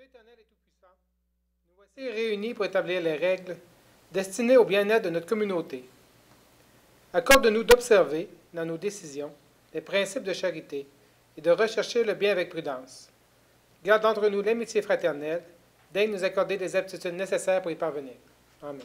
éternel et tout-puissant, nous voici réunis pour établir les règles destinées au bien-être de notre communauté. Accorde-nous d'observer, dans nos décisions, les principes de charité et de rechercher le bien avec prudence. Garde entre nous l'amitié fraternelle, daigne nous accorder les aptitudes nécessaires pour y parvenir. Amen.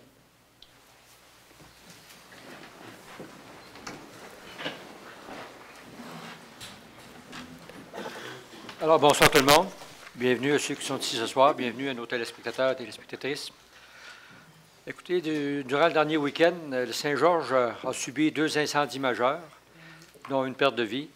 Alors, bonsoir tout le monde. Bienvenue à ceux qui sont ici ce soir. Bienvenue à nos téléspectateurs et téléspectatrices. Écoutez, durant le dernier week-end, le Saint-Georges a subi 2 incendies majeurs, dont une perte de vie.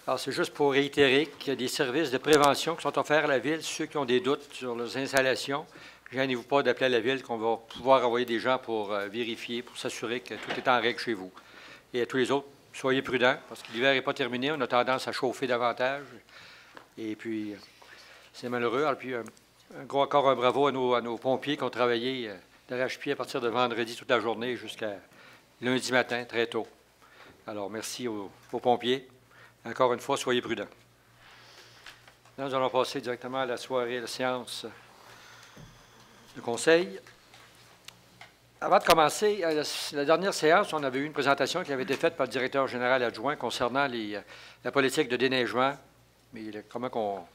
Alors, c'est juste pour réitérer qu'il y a des services de prévention qui sont offerts à la Ville. Ceux qui ont des doutes sur leurs installations, gênez-vous pas d'appeler à la Ville, qu'on va pouvoir envoyer des gens pour vérifier, pour s'assurer que tout est en règle chez vous. Et à tous les autres, soyez prudents, parce que l'hiver n'est pas terminé. On a tendance à chauffer davantage. Et puis, c'est malheureux. Alors, puis, encore un bravo à nos pompiers qui ont travaillé d'arrache-pied à partir de vendredi toute la journée jusqu'à lundi matin, très tôt. Alors, merci aux pompiers. Encore une fois, soyez prudents. Là, nous allons passer directement à la soirée, la séance de conseil. Avant de commencer, la dernière séance, on avait eu une présentation qui avait été faite par le directeur général adjoint concernant la politique de déneigement, mais comment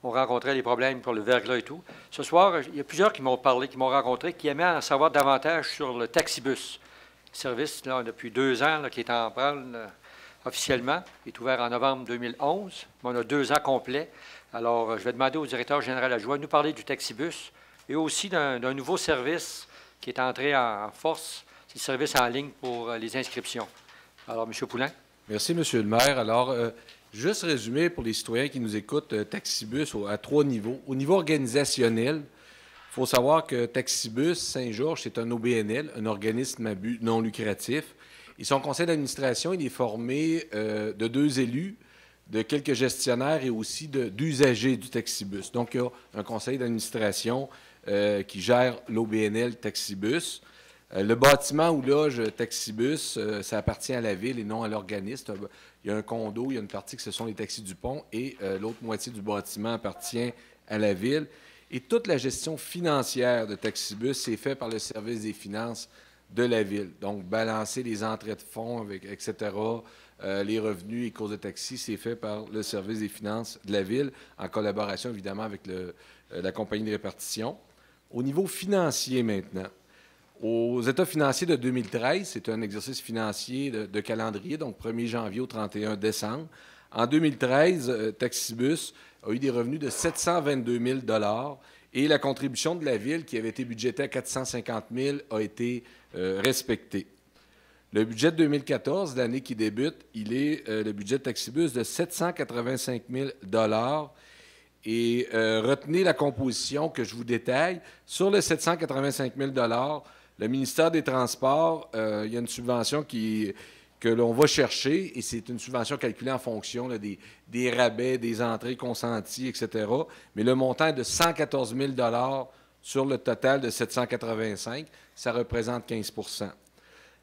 on rencontrait les problèmes pour le verglas et tout. Ce soir, il y a plusieurs qui m'ont parlé, qui m'ont rencontré, qui aimaient en savoir davantage sur le taxibus. Le service, là, depuis 2 ans, là, qui est en branle officiellement, il est ouvert en novembre 2011, mais on a 2 ans complets. Alors, je vais demander au directeur général adjoint de nous parler du taxibus et aussi d'un nouveau service qui est entré en force, c'est le service en ligne pour les inscriptions. Alors, M. Poulin. Merci, M. le maire. Alors, juste résumer pour les citoyens qui nous écoutent, Taxibus à 3 niveaux. Au niveau organisationnel, il faut savoir que Taxibus Saint-Georges, c'est un OBNL, un organisme à but non lucratif. Et son conseil d'administration, il est formé de 2 élus, de quelques gestionnaires et aussi d'usagers du Taxibus. Donc, il y a un conseil d'administration qui gère l'OBNL Taxibus. Le bâtiment où loge Taxibus, ça appartient à la Ville et non à l'organisme. Il y a un condo, il y a une partie que ce sont les taxis du pont et l'autre moitié du bâtiment appartient à la Ville. Et toute la gestion financière de Taxibus, c'est fait par le service des finances de la Ville. Donc, balancer les entrées de fonds, etc., les revenus et courses de taxi, c'est fait par le service des finances de la Ville, en collaboration, évidemment, avec la compagnie de répartition. Au niveau financier, maintenant, aux états financiers de 2013, c'est un exercice financier de calendrier, donc 1er janvier au 31 décembre. En 2013, Taxibus a eu des revenus de 722 000 et la contribution de la Ville, qui avait été budgétée à 450 000 a été respectée. Le budget de 2014, l'année qui débute, il est le budget de Taxibus de 785 000 et retenez la composition que je vous détaille. Sur les 785 000 le ministère des Transports, il y a une subvention que l'on va chercher, et c'est une subvention calculée en fonction là, des rabais, des entrées consenties, etc. Mais le montant est de 114 000 sur le total de 785 000. Ça représente 15 %.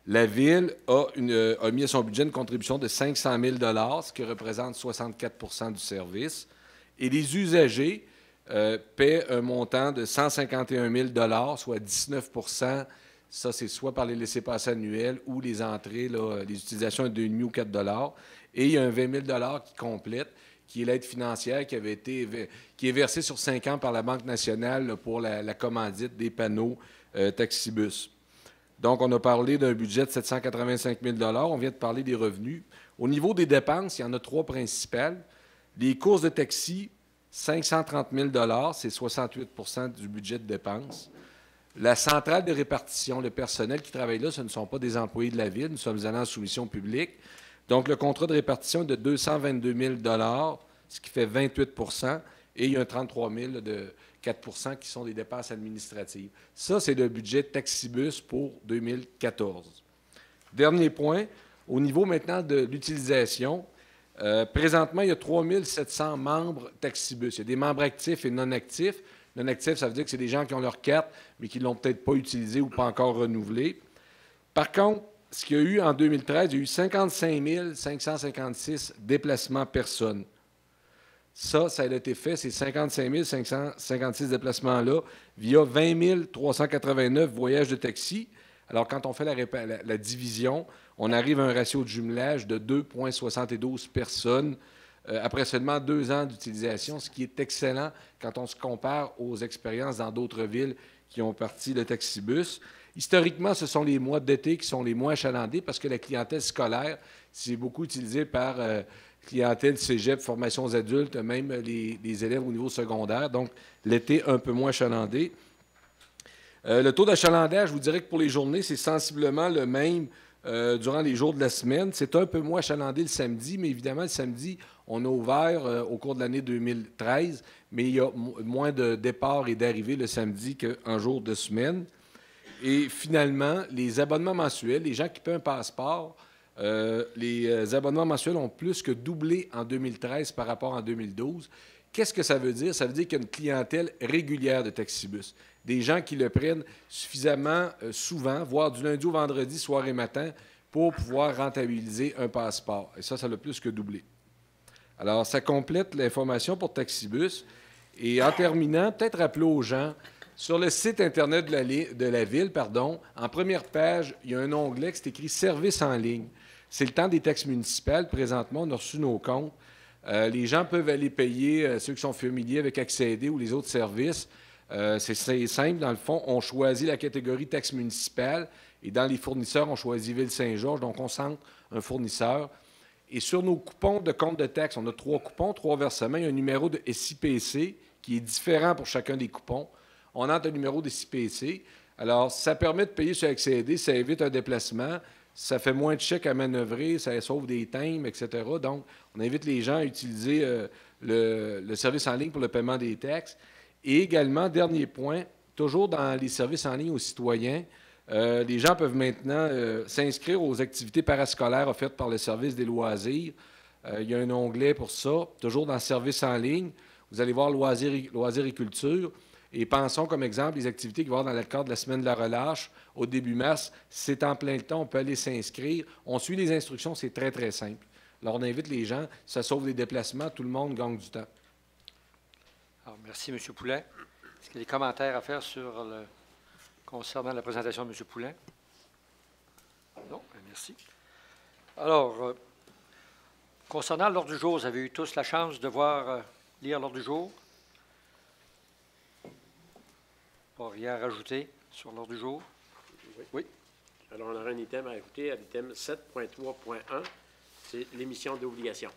La Ville a mis à son budget une contribution de 500 000 ce qui représente 64 % du service. Et les usagers paient un montant de 151 000 soit 19 %. Ça, c'est soit par les laissez-passer annuels ou les entrées, là, les utilisations de 2,5 ou 4 Et il y a un 20 000 qui complète, qui est l'aide financière qui est versée sur 5 ans par la Banque nationale là, pour la commandite des panneaux Taxibus. Donc, on a parlé d'un budget de 785 000 on vient de parler des revenus. Au niveau des dépenses, il y en a 3 principales. Les courses de taxi, 530 000 c'est 68 % du budget de dépenses. La centrale de répartition, le personnel qui travaille là, ce ne sont pas des employés de la Ville. Nous sommes allés en soumission publique. Donc, le contrat de répartition est de 222 000 ce qui fait 28 % et il y a un 33 000 de 4 % qui sont des dépenses administratives. Ça, c'est le budget Taxibus pour 2014. Dernier point, au niveau maintenant de l'utilisation, présentement, il y a 3 700 membres Taxibus. Il y a des membres actifs et non actifs. Non actifs, ça veut dire que c'est des gens qui ont leur carte, mais qui ne l'ont peut-être pas utilisée ou pas encore renouvelée. Par contre, ce qu'il y a eu en 2013, il y a eu 55 556 déplacements personnes. Ça a été fait, ces 55 556 déplacements-là, via 20 389 voyages de taxi. Alors, quand on fait la division, on arrive à un ratio de jumelage de 2,72 personnes après seulement 2 ans d'utilisation, ce qui est excellent quand on se compare aux expériences dans d'autres villes qui ont parti le taxibus. Historiquement, ce sont les mois d'été qui sont les moins achalandés parce que la clientèle scolaire, c'est beaucoup utilisé par clientèle cégep, formation aux adultes, même les élèves au niveau secondaire. Donc, l'été, un peu moins achalandé. Le taux d'achalandage, je vous dirais que pour les journées, c'est sensiblement le même durant les jours de la semaine. C'est un peu moins achalandé le samedi, mais évidemment, le samedi, on a ouvert au cours de l'année 2013, mais il y a moins de départs et d'arrivées le samedi qu'un jour de semaine. Et finalement, les abonnements mensuels, les gens qui paient un passeport, les abonnements mensuels ont plus que doublé en 2013 par rapport à 2012. Qu'est-ce que ça veut dire? Ça veut dire qu'il y a une clientèle régulière de taxibus. Des gens qui le prennent suffisamment souvent, voire du lundi au vendredi, soir et matin, pour pouvoir rentabiliser un passeport. Et ça l'a plus que doublé. Alors, ça complète l'information pour Taxibus. Et en terminant, peut-être rappeler aux gens, sur le site Internet de la ville, en première page, il y a un onglet qui est écrit « Services en ligne ». C'est le temps des taxes municipales. Présentement, on a reçu nos comptes. Les gens peuvent aller payer, ceux qui sont familiers avec Accéder ou les autres services. C'est simple. Dans le fond, on choisit la catégorie taxes municipales et dans les fournisseurs, on choisit Ville-Saint-Georges. Donc, on centre un fournisseur. Et sur nos coupons de compte de taxes, on a 3 coupons, 3 versements. Il y a un numéro de SIPC qui est différent pour chacun des coupons. On entre un numéro de SIPC. Alors, ça permet de payer sur Accéder, ça évite un déplacement, ça fait moins de chèques à manœuvrer, ça sauve des timbres, etc. Donc, on invite les gens à utiliser le service en ligne pour le paiement des taxes. Et également, dernier point, toujours dans les services en ligne aux citoyens, les gens peuvent maintenant s'inscrire aux activités parascolaires offertes par le service des loisirs. Il y a un onglet pour ça, toujours dans services en ligne. Vous allez voir loisirs et culture. Et pensons comme exemple les activités qui vont avoir dans le cadre de la semaine de la relâche au début mars. C'est en plein temps, on peut aller s'inscrire. On suit les instructions, c'est très, très simple. Alors, on invite les gens, ça sauve les déplacements, tout le monde gagne du temps. Alors, merci, M. Poulin. Est-ce qu'il y a des commentaires à faire concernant la présentation de M. Poulin? Non? Merci. Alors, concernant l'ordre du jour, vous avez eu tous la chance de lire l'ordre du jour? Pas rien à rajouter sur l'ordre du jour? Oui. Alors, on aura un item à ajouter à l'item 7.3.1, c'est l'émission d'obligations.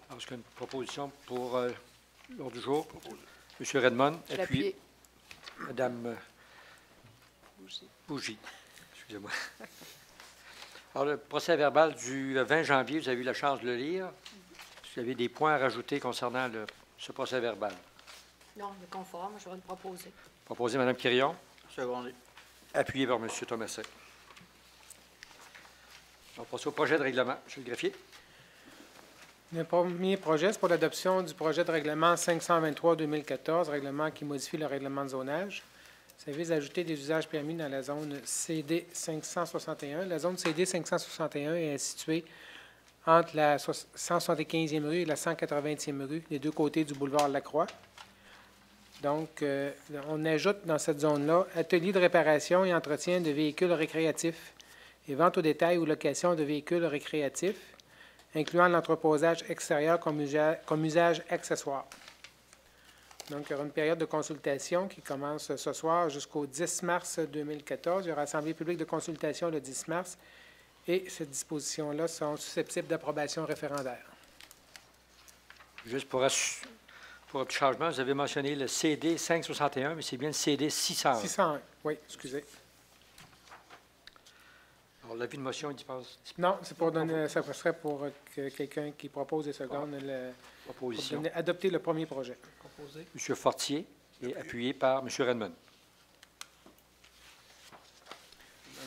Alors, est-ce qu'il y a une proposition pour l'ordre du jour? M. Redmond, appuyé. Mme Bougie. Excusez-moi. Alors, le procès-verbal du 20 janvier, vous avez eu la chance de le lire. Est-ce que vous avez des points à rajouter concernant ce procès-verbal? Non, il est conforme. Je vais le proposer. Proposé, Mme Quirion. Secondé. Appuyé par M. Thomasin. On passe au projet de règlement. M. le greffier. Le premier projet, c'est pour l'adoption du projet de règlement 523-2014, règlement qui modifie le règlement de zonage. Ça vise à ajouter des usages permis dans la zone CD 561. La zone CD 561 est située entre la 175e rue et la 180e rue, les deux côtés du boulevard Lacroix. Donc, on ajoute dans cette zone-là atelier de réparation et entretien de véhicules récréatifs et vente au détail ou location de véhicules récréatifs, incluant l'entreposage extérieur comme usage accessoire. Donc, il y aura une période de consultation qui commence ce soir jusqu'au 10 mars 2014. Il y aura assemblée publique de consultation le 10 mars et ces dispositions-là sont susceptibles d'approbation référendaire. Juste pour un petit changement, vous avez mentionné le CD 561, mais c'est bien le CD 601. 601, oui, excusez. Alors, l'avis de motion, il dispense. Non, c'est pour donner, ça serait pour que quelqu'un qui propose des secondes Proposition. adopter le premier projet. M. Fortier et appuyé par M. Redmond.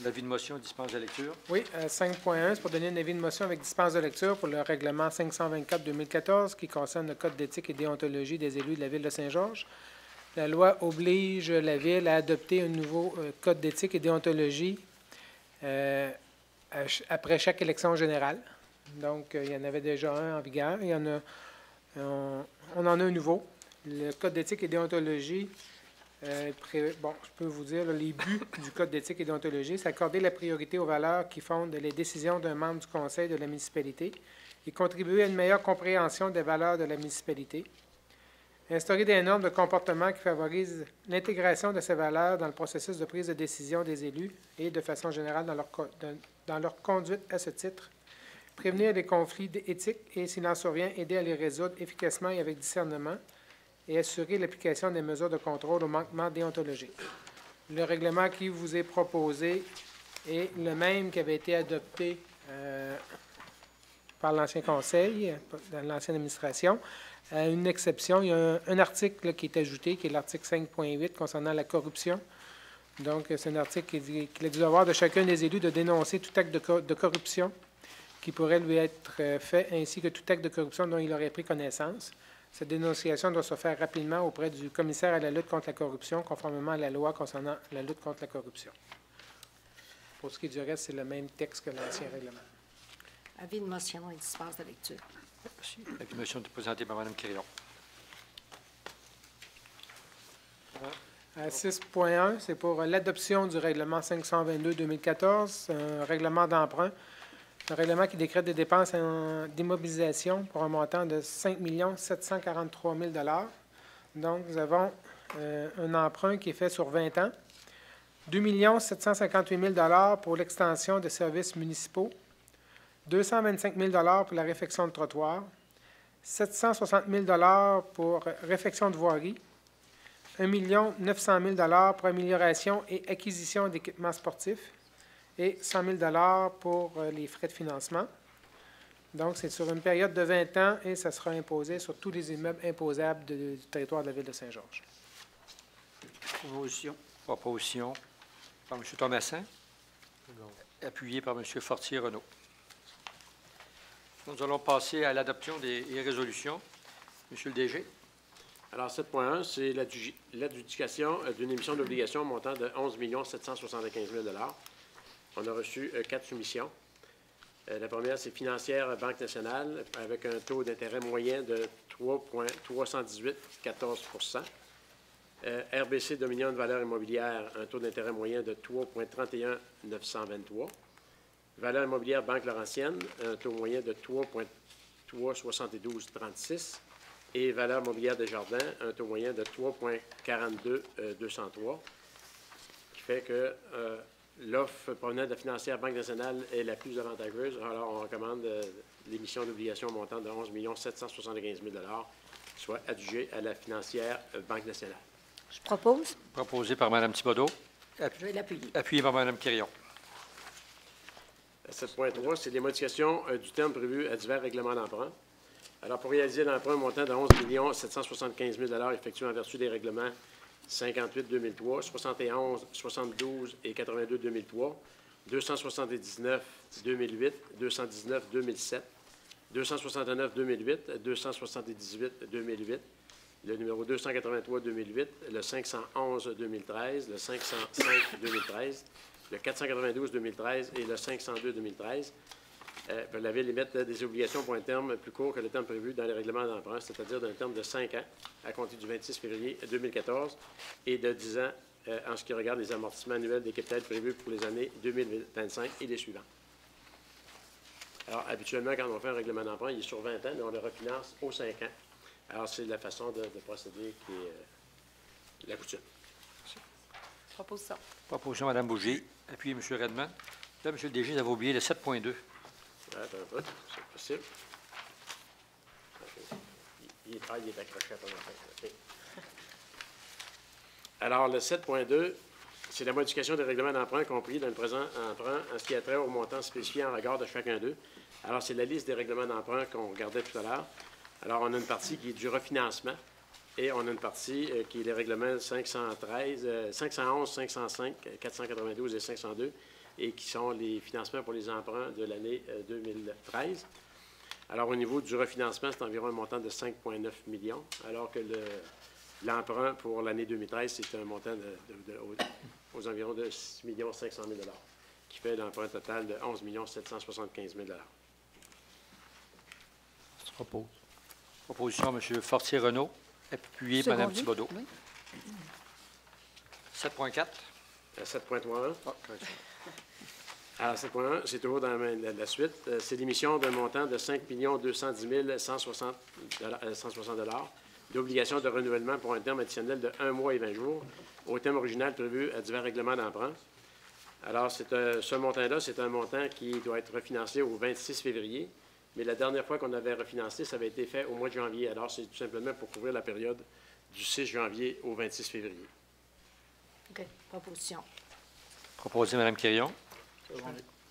L'avis de motion dispense de lecture. Oui, 5.1, c'est pour donner un avis de motion avec dispense de lecture pour le règlement 524-2014 qui concerne le Code d'éthique et déontologie des élus de la Ville de Saint-Georges. la loi oblige la Ville à adopter un nouveau code d'éthique et déontologie après chaque élection générale. Donc, il y en avait déjà un en vigueur. On en a un nouveau. Le code d'éthique et déontologie, je peux vous dire, les buts du code d'éthique et déontologie, c'est accorder la priorité aux valeurs qui fondent les décisions d'un membre du conseil de la municipalité et contribuer à une meilleure compréhension des valeurs de la municipalité. Instaurer des normes de comportement qui favorisent l'intégration de ces valeurs dans le processus de prise de décision des élus et, de façon générale, dans leur conduite à ce titre. Prévenir les conflits éthiques et, s'il en survient, aider à les résoudre efficacement et avec discernement et assurer l'application des mesures de contrôle aux manquements déontologiques. Le règlement qui vous est proposé est le même qui avait été adopté par l'ancien conseil, dans l'ancienne administration. Une exception, il y a un article qui est ajouté, qui est l'article 5.8 concernant la corruption. Donc, c'est un article qui dit qu'il est du devoir de chacun des élus de dénoncer tout acte de corruption qui pourrait lui être fait, ainsi que tout acte de corruption dont il aurait pris connaissance. Cette dénonciation doit se faire rapidement auprès du commissaire à la lutte contre la corruption, conformément à la loi concernant la lutte contre la corruption. Pour ce qui est du reste, c'est le même texte que l'ancien règlement. Avis de motion et dispense de lecture. Merci. Avec une motion présentée par Mme Quirion. À 6.1, c'est pour l'adoption du règlement 522-2014, un règlement d'emprunt, un règlement qui décrète des dépenses d'immobilisation pour un montant de 5 743 000 $. Donc, nous avons un emprunt qui est fait sur 20 ans, 2 758 000 $ pour l'extension des services municipaux, 225 000 $ pour la réfection de trottoirs, 760 000 $ pour réfection de voirie, 1 900 000 $ pour amélioration et acquisition d'équipements sportifs et 100 000 $ pour les frais de financement. Donc, c'est sur une période de 20 ans et ça sera imposé sur tous les immeubles imposables du territoire de la Ville de Saint-Georges. Proposition par M. Thomassin, appuyé par M. Fortier-Renaud. Nous allons passer à l'adoption des résolutions. Monsieur le DG. Alors, 7.1, c'est l'adjudication d'une émission d'obligation montant de 11 775 000 $. On a reçu 4 soumissions. La première, c'est Financière Banque nationale, avec un taux d'intérêt moyen de 3,318,14 %. RBC Dominion de valeur immobilière, un taux d'intérêt moyen de 3,31923 %. Valeur immobilière Banque Laurentienne, un taux moyen de 3,37236 % et valeur immobilière Desjardins, un taux moyen de 3,42203, qui fait que l'offre provenant de la Financière Banque nationale est la plus avantageuse. Alors, on recommande l'émission d'obligations montant de 11 775 000 $, soit adjugée à la Financière Banque nationale. Je propose. Proposé par Mme Thibodeau. Je vais l'appuyer. Appuyé par Mme Quirion. 7.3, c'est les modifications du terme prévu à divers règlements d'emprunt. Alors, pour réaliser l'emprunt montant de 11 775 000 $ effectué en vertu des règlements 58-2003, 71, 72 et 82-2003, 279-2008, 219-2007, 269-2008, 278-2008, le numéro 283-2008, le 511-2013, le 505-2013, le 492-2013 et le 502-2013. La Ville émet des obligations pour un terme plus court que le terme prévu dans les règlements d'emprunt, c'est-à-dire d'un terme de 5 ans à compter du 26 février 2014 et de 10 ans en ce qui regarde les amortissements annuels des capitales prévus pour les années 2025 et les suivants. Alors, habituellement, quand on fait un règlement d'emprunt, il est sur 20 ans, mais on le refinance aux 5 ans. Alors, c'est la façon de procéder qui est la coutume. Proposition. Proposition Mme Bougie, appuyé M. Redmond. Là, M. le DG, vous avez oublié le 7.2. Attends un peu, c'est possible. Il est accroché à ton affaire. Okay. Alors, le 7.2, c'est la modification des règlements d'emprunt compris dans le présent emprunt en ce qui a trait au montant spécifié en regard de chacun d'eux. Alors, c'est la liste des règlements d'emprunt qu'on regardait tout à l'heure. Alors, on a une partie qui est du refinancement et on a une partie qui est les règlements 513, 511, 505, 492 et 502 et qui sont les financements pour les emprunts de l'année 2013. Alors, au niveau du refinancement, c'est environ un montant de 5,9 millions, alors que L'emprunt pour l'année 2013, c'est un montant aux environs de 6 500 000 qui fait l'emprunt total de 11 775 000 Je propose. Proposition, M. Fortier-Renaud, appuyé Mme Secondé. Thibodeau. Oui. 7.4. 7.1. Ah, correction. Alors, 7.1, c'est toujours dans la suite. C'est l'émission d'un montant de 5 210 160 d'obligations de renouvellement pour un terme additionnel de 1 mois et 20 jours au terme original prévu à divers règlements d'emprunt. Alors, ce montant-là, c'est un montant qui doit être refinancé au 26 février, mais la dernière fois qu'on avait refinancé, ça avait été fait au mois de janvier. Alors, c'est tout simplement pour couvrir la période du 6 janvier au 26 février. OK. Proposition. Proposé Mme Quirion,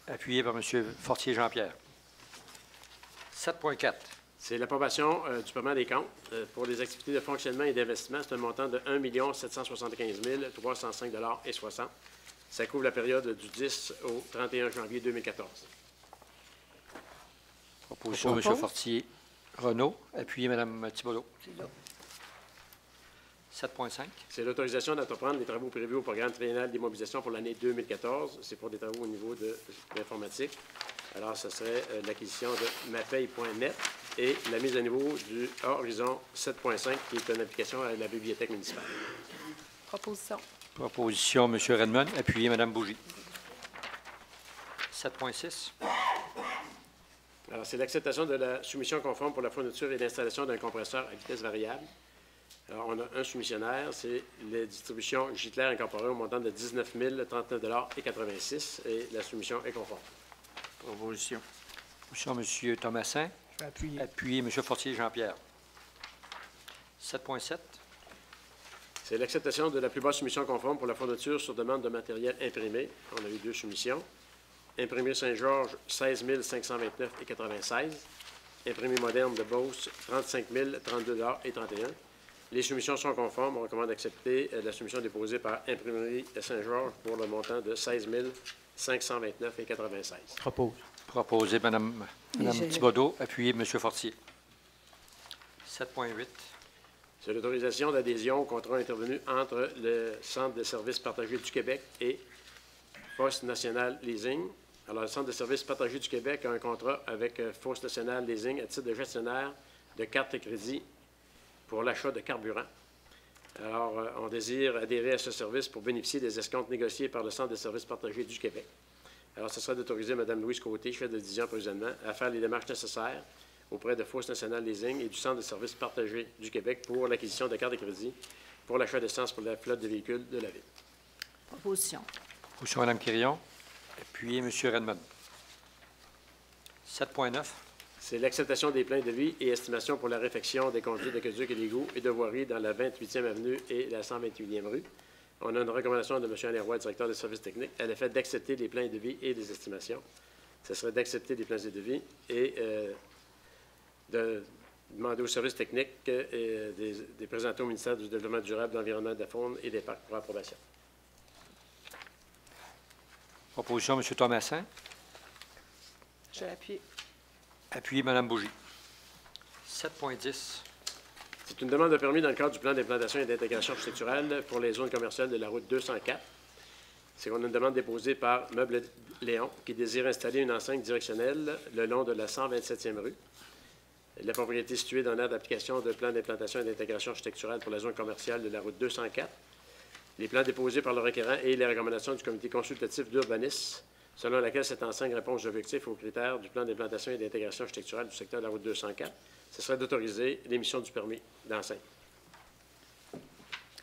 appuyé par M. Fortier-Jean-Pierre. 7.4. C'est l'approbation du paiement des comptes pour les activités de fonctionnement et d'investissement. C'est un montant de 1 775 305,60 $. Ça couvre la période du 10 au 31 janvier 2014. Proposition Propose. M. Fortier-Renaud, appuyé Mme Thibodeau. C'est là. 7.5. C'est l'autorisation d'entreprendre les travaux prévus au programme triennal d'immobilisation pour l'année 2014. C'est pour des travaux au niveau de l'informatique. Alors, ce serait l'acquisition de mapaye.net et la mise à niveau du Horizon 7.5, qui est une application à la bibliothèque municipale. Proposition. Proposition M. Redmond, appuyé Mme Bougie. 7.6. Alors, c'est l'acceptation de la soumission conforme pour la fourniture et l'installation d'un compresseur à vitesse variable. Alors, on a un soumissionnaire, c'est la distribution Gitler incorporée au montant de 19 039,86 $ et la soumission est conforme. Proposition. Proposition M. Thomasin, Je vais appuyer. appuyé M. Fortier-Jean-Pierre. 7.7. C'est l'acceptation de la plus basse soumission conforme pour la fourniture sur demande de matériel imprimé. On a eu 2 soumissions. Imprimerie Saint-Georges, 16 529,96 $. Imprimé moderne de Beauce, 35 032,31 $. Les soumissions sont conformes. On recommande d'accepter la soumission déposée par Imprimerie Saint-Georges pour le montant de 16 529,96 $. Propose. Proposé Mme Thibodeau, appuyé M. Fortier. 7.8. C'est l'autorisation d'adhésion au contrat intervenu entre le Centre de services partagés du Québec et Poste National Leasing. Alors, le Centre de services partagés du Québec a un contrat avec Poste National Leasing à titre de gestionnaire de cartes de crédit pour l'achat de carburant. Alors, on désire adhérer à ce service pour bénéficier des escomptes négociés par le Centre de services partagés du Québec. Alors, ce serait d'autoriser Mme Louise Côté, chef de division approvisionnement, à faire les démarches nécessaires auprès de Poste National Leasing et du Centre de services partagés du Québec pour l'acquisition de cartes de crédit pour l'achat d'essence pour la flotte de véhicules de la Ville. Proposition. Proposition Mme Quirion, appuyé M. Redmond. 7.9. C'est l'acceptation des plans de vie et estimation pour la réfection des conduits d'aqueducs illégaux et de voirie dans la 28e avenue et la 128e rue. On a une recommandation de M. Alain Roy, directeur des services techniques, à l'effet d'accepter les plans de vie et les estimations. Ce serait d'accepter les plans de vie et de demander aux services techniques et des présenter au ministère du Développement durable, de l'Environnement, de la Faune et des Parcs pour approbation. Proposition M. Thomasin, Je l'appuie. appuyé Mme Bougie. 7.10. C'est une demande de permis dans le cadre du plan d'implantation et d'intégration architecturale pour les zones commerciales de la route 204. C'est qu'on a une demande déposée par Meuble Léon qui désire installer une enseigne directionnelle le long de la 127e rue. La propriété est située dans l'aire d'application de plan d'implantation et d'intégration architecturale pour la zone commerciale de la route 204. Les plans déposés par le requérant et les recommandations du comité consultatif d'urbanisme, selon laquelle cette enseigne répond aux objectifs et aux critères du plan d'implantation et d'intégration architecturale du secteur de la route 204. Ce serait d'autoriser l'émission du permis d'enseigne.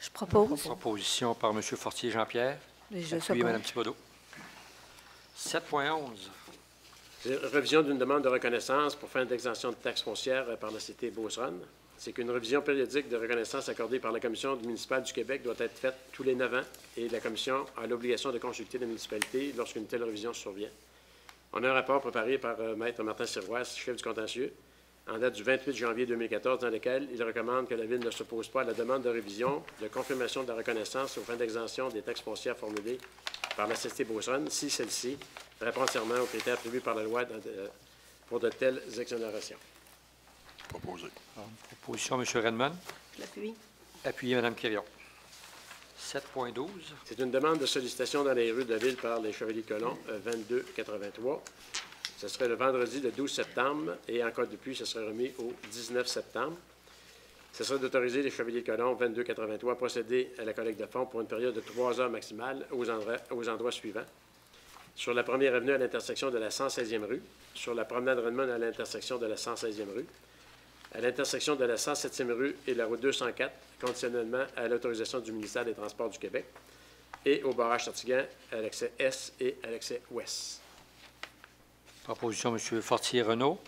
Je propose. Proposition par M. Fortier-Jean-Pierre, Et je appuyé seconde. Mme Thibodeau. 7.11. C'est révision d'une demande de reconnaissance pour fin d'exemption de taxes foncières par la Cité Beauceronne. C'est qu'une révision périodique de reconnaissance accordée par la Commission municipale du Québec doit être faite tous les 9 ans et la Commission a l'obligation de consulter la municipalité lorsqu'une telle révision survient. On a un rapport préparé par Maître Martin Sirois, chef du contentieux, en date du 28 janvier 2014, dans lequel il recommande que la Ville ne s'oppose pas à la demande de révision, de confirmation de la reconnaissance aux fins d'exemption des taxes foncières formulées par la Cité Beauceronne, si celle-ci répond entièrement aux critères prévus par la loi pour de telles exonérations. Proposé. Proposition M. Redmond, Je l'appuie. Appuyé, Mme Quirion. 7.12. C'est une demande de sollicitation dans les rues de la ville par les Chevaliers-Colomb, 2283. Ce serait le vendredi le 12 septembre et en cas de pluie, ce serait remis au 19 septembre. Ce serait d'autoriser les Chevaliers-Colomb, 2283, à procéder à la collecte de fonds pour une période de 3 heures maximale aux endroits suivants. Sur la première avenue à l'intersection de la 116e rue, sur la promenade Redmond à l'intersection de la 116e rue, à l'intersection de la 107e rue et la route 204, conditionnellement à l'autorisation du ministère des Transports du Québec, et au barrage Tortigan à l'accès Est et à l'accès Ouest. Proposition, M. Fortier-Renaud.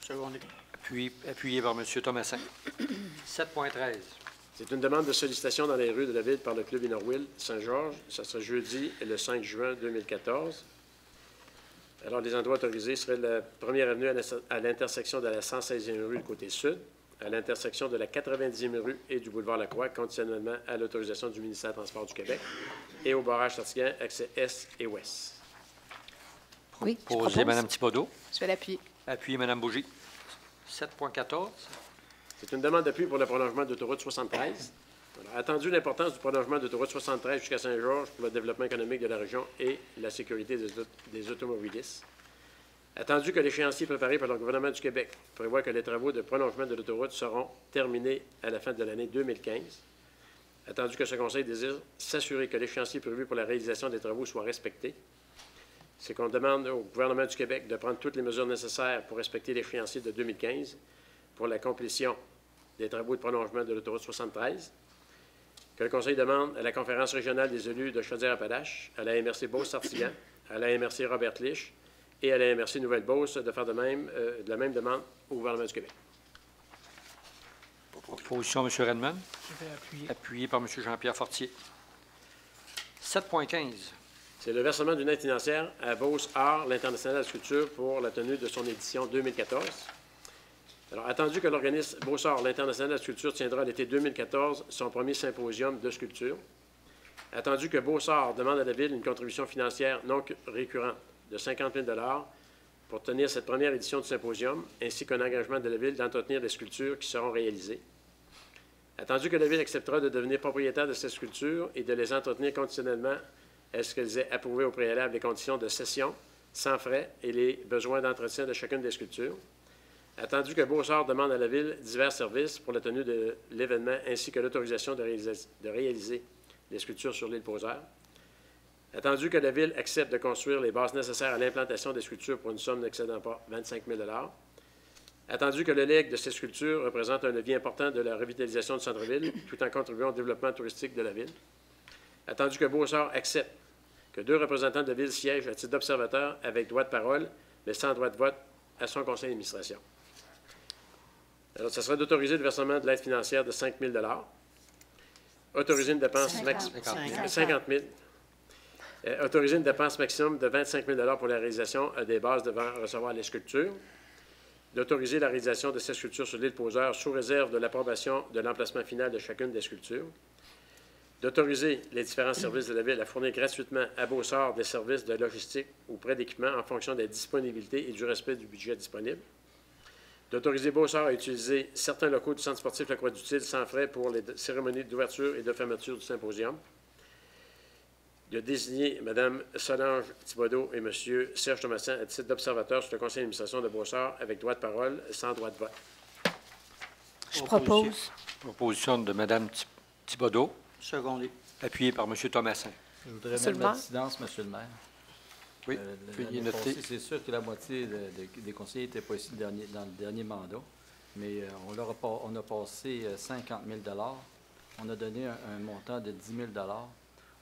Secondé. Appuyé par M. Thomasin. 7.13. C'est une demande de sollicitation dans les rues de la ville par le Club Inorville Saint-Georges. Ça sera jeudi le 5 juin 2014. Alors, les endroits autorisés seraient la première avenue à l'intersection de la 116e rue, le côté sud, à l'intersection de la 90e rue et du boulevard Lacroix, conditionnellement à l'autorisation du ministère des Transports du Québec, et au barrage Tortigan, accès Est et Ouest. Oui, je Proposé, propose. Mme Thibodeau. Je vais l'appuyer. Appuyé, Mme Bougie. 7.14. C'est une demande d'appui pour le prolongement d'autoroute 73. Alors, attendu l'importance du prolongement d'autoroute 73 jusqu'à Saint-Georges pour le développement économique de la région et la sécurité des automobilistes. Attendu que l'échéancier préparé par le gouvernement du Québec prévoit que les travaux de prolongement de l'autoroute seront terminés à la fin de l'année 2015. Attendu que ce Conseil désire s'assurer que l'échéancier prévu pour la réalisation des travaux soit respecté. C'est qu'on demande au gouvernement du Québec de prendre toutes les mesures nécessaires pour respecter l'échéancier de 2015 pour la complétion des travaux de prolongement de l'autoroute 73. Que le Conseil demande à la Conférence régionale des élus de Chaudière-Appalaches, à la MRC Beauce-Sartiguan, à la MRC Robert-Lich et à la MRC Nouvelle-Beauce de faire de la même demande au gouvernement du Québec. Proposition, M. Redmond. Je vais appuyer. Appuyé par M. Jean-Pierre Fortier. 7.15. C'est le versement d'une aide financière à Beauce Art, l'International de sculpture, pour la tenue de son édition 2014. Alors, attendu que l'organisme Beauce Art, l'International de sculpture, tiendra l'été 2014 son premier symposium de sculpture. Attendu que Beauce Art demande à la Ville une contribution financière non récurrente de 50 000 pour tenir cette première édition du symposium, ainsi qu'un engagement de la Ville d'entretenir les sculptures qui seront réalisées. Attendu que la Ville acceptera de devenir propriétaire de ces sculptures et de les entretenir conditionnellement à ce qu'elles aient approuvé au préalable les conditions de cession, sans frais et les besoins d'entretien de chacune des sculptures. Attendu que Beauce Art demande à la Ville divers services pour la tenue de l'événement ainsi que l'autorisation de réaliser les sculptures sur l'île Poseur. Attendu que la Ville accepte de construire les bases nécessaires à l'implantation des sculptures pour une somme n'excédant pas 25 000 Attendu que le legs de ces sculptures représente un levier important de la revitalisation du centre-ville, tout en contribuant au développement touristique de la Ville. Attendu que Beauce Art accepte que 2 représentants de la Ville siègent à titre d'observateur avec droit de parole, mais sans droit de vote à son conseil d'administration. Alors, ce serait d'autoriser le versement de l'aide financière de 5 000 autoriser une dépense 50 000 autoriser une dépense maximum de 25 000 pour la réalisation des bases devant recevoir les sculptures, d'autoriser la réalisation de ces sculptures sur l'île Poseur sous réserve de l'approbation de l'emplacement final de chacune des sculptures, d'autoriser les différents services de la Ville à fournir gratuitement à Beauce Art des services de logistique ou prêt d'équipement en fonction des disponibilités et du respect du budget disponible, d'autoriser Beauce Art à utiliser certains locaux du Centre sportif La Croix-du-Til sans frais pour les cérémonies d'ouverture et de fermeture du symposium, de désigner Mme Solange Thibodeau et M. Serge Thomasin à titre d'observateur sur le conseil d'administration de Beauce Art avec droit de parole sans droit de vote. Je propose. Proposition de Mme Thibodeau. Secondé. Appuyé par M. Thomasin. Je voudrais Monsieur mettre le la maire. dissidence, Monsieur le maire. Oui, veuillez L'année noter. passée, c'est sûr que la moitié des conseillers n'étaient pas ici dans le dernier mandat, mais on a passé 50 000 on a donné un montant de 10 000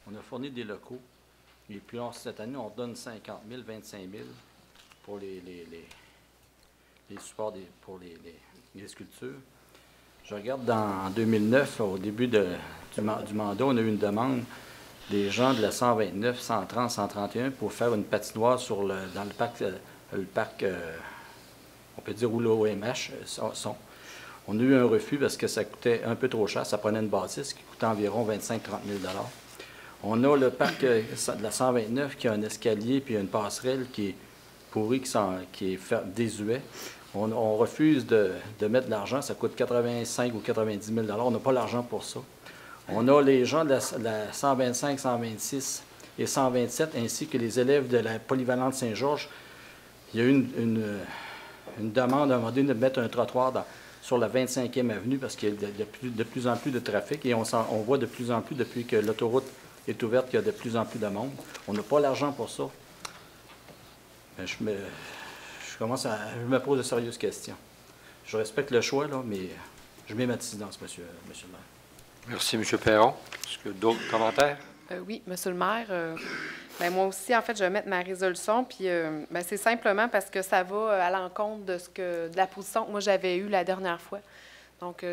on a fourni des locaux, et puis cette année, on donne 50 000, 25 000 pour les supports pour les sculptures. Je regarde en 2009, au début du mandat, on a eu une demande des gens de la 129, 130, 131 pour faire une patinoire dans le parc, on peut dire où l'OMH sont. On a eu un refus parce que ça coûtait un peu trop cher. Ça prenait une bâtisse qui coûtait environ 25-30 000 On a le parc de la 129 qui a un escalier puis une passerelle qui est pourrie, qui est désuet. On refuse de mettre de l'argent. Ça coûte 85 ou 90 000 $. On n'a pas l'argent pour ça. On a les gens de la 125, 126 et 127, ainsi que les élèves de la polyvalente Saint-Georges. Il y a eu une demande à un moment donné de mettre un trottoir sur la 25e avenue parce qu'il y a de plus en plus de trafic et on voit de plus en plus, depuis que l'autoroute est ouverte, qu'il y a de plus en plus de monde. On n'a pas l'argent pour ça. Mais je me pose de sérieuses questions. Je respecte le choix, là, mais je mets ma dissidence, monsieur le maire. Merci, M. Perron. Est-ce que d'autres commentaires? Oui, Monsieur le maire. Ben, moi aussi, en fait, je vais mettre ma résolution. Puis, ben, c'est simplement parce que ça va à l'encontre de la position que moi j'avais eue la dernière fois. Donc,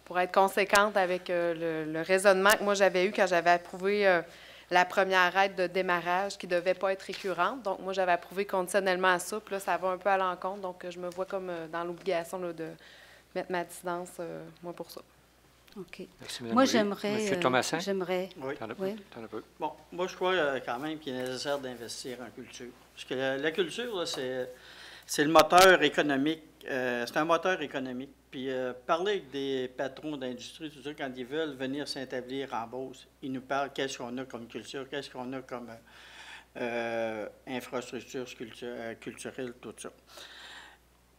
pour être conséquente avec le raisonnement que moi j'avais eu quand j'avais approuvé la première aide de démarrage qui ne devait pas être récurrente. Donc, moi, j'avais approuvé conditionnellement à ça. Puis là, ça va un peu à l'encontre. Donc, je me vois comme dans l'obligation de mettre ma dissidence, moi, pour ça. OK. Merci, Mme Moi, Boulier. j'aimerais... Monsieur Thomasin? J'aimerais... Oui. T'en as Oui. T'en as peu. Bon, moi, je crois quand même qu'il est nécessaire d'investir en culture. Parce que la culture, là, c'est le moteur économique. C'est un moteur économique. Puis parler avec des patrons d'industrie, tout ça, quand ils veulent venir s'établir en Beauce, ils nous parlent qu'est-ce qu'on a comme culture, qu'est-ce qu'on a comme infrastructure culturelle, tout ça.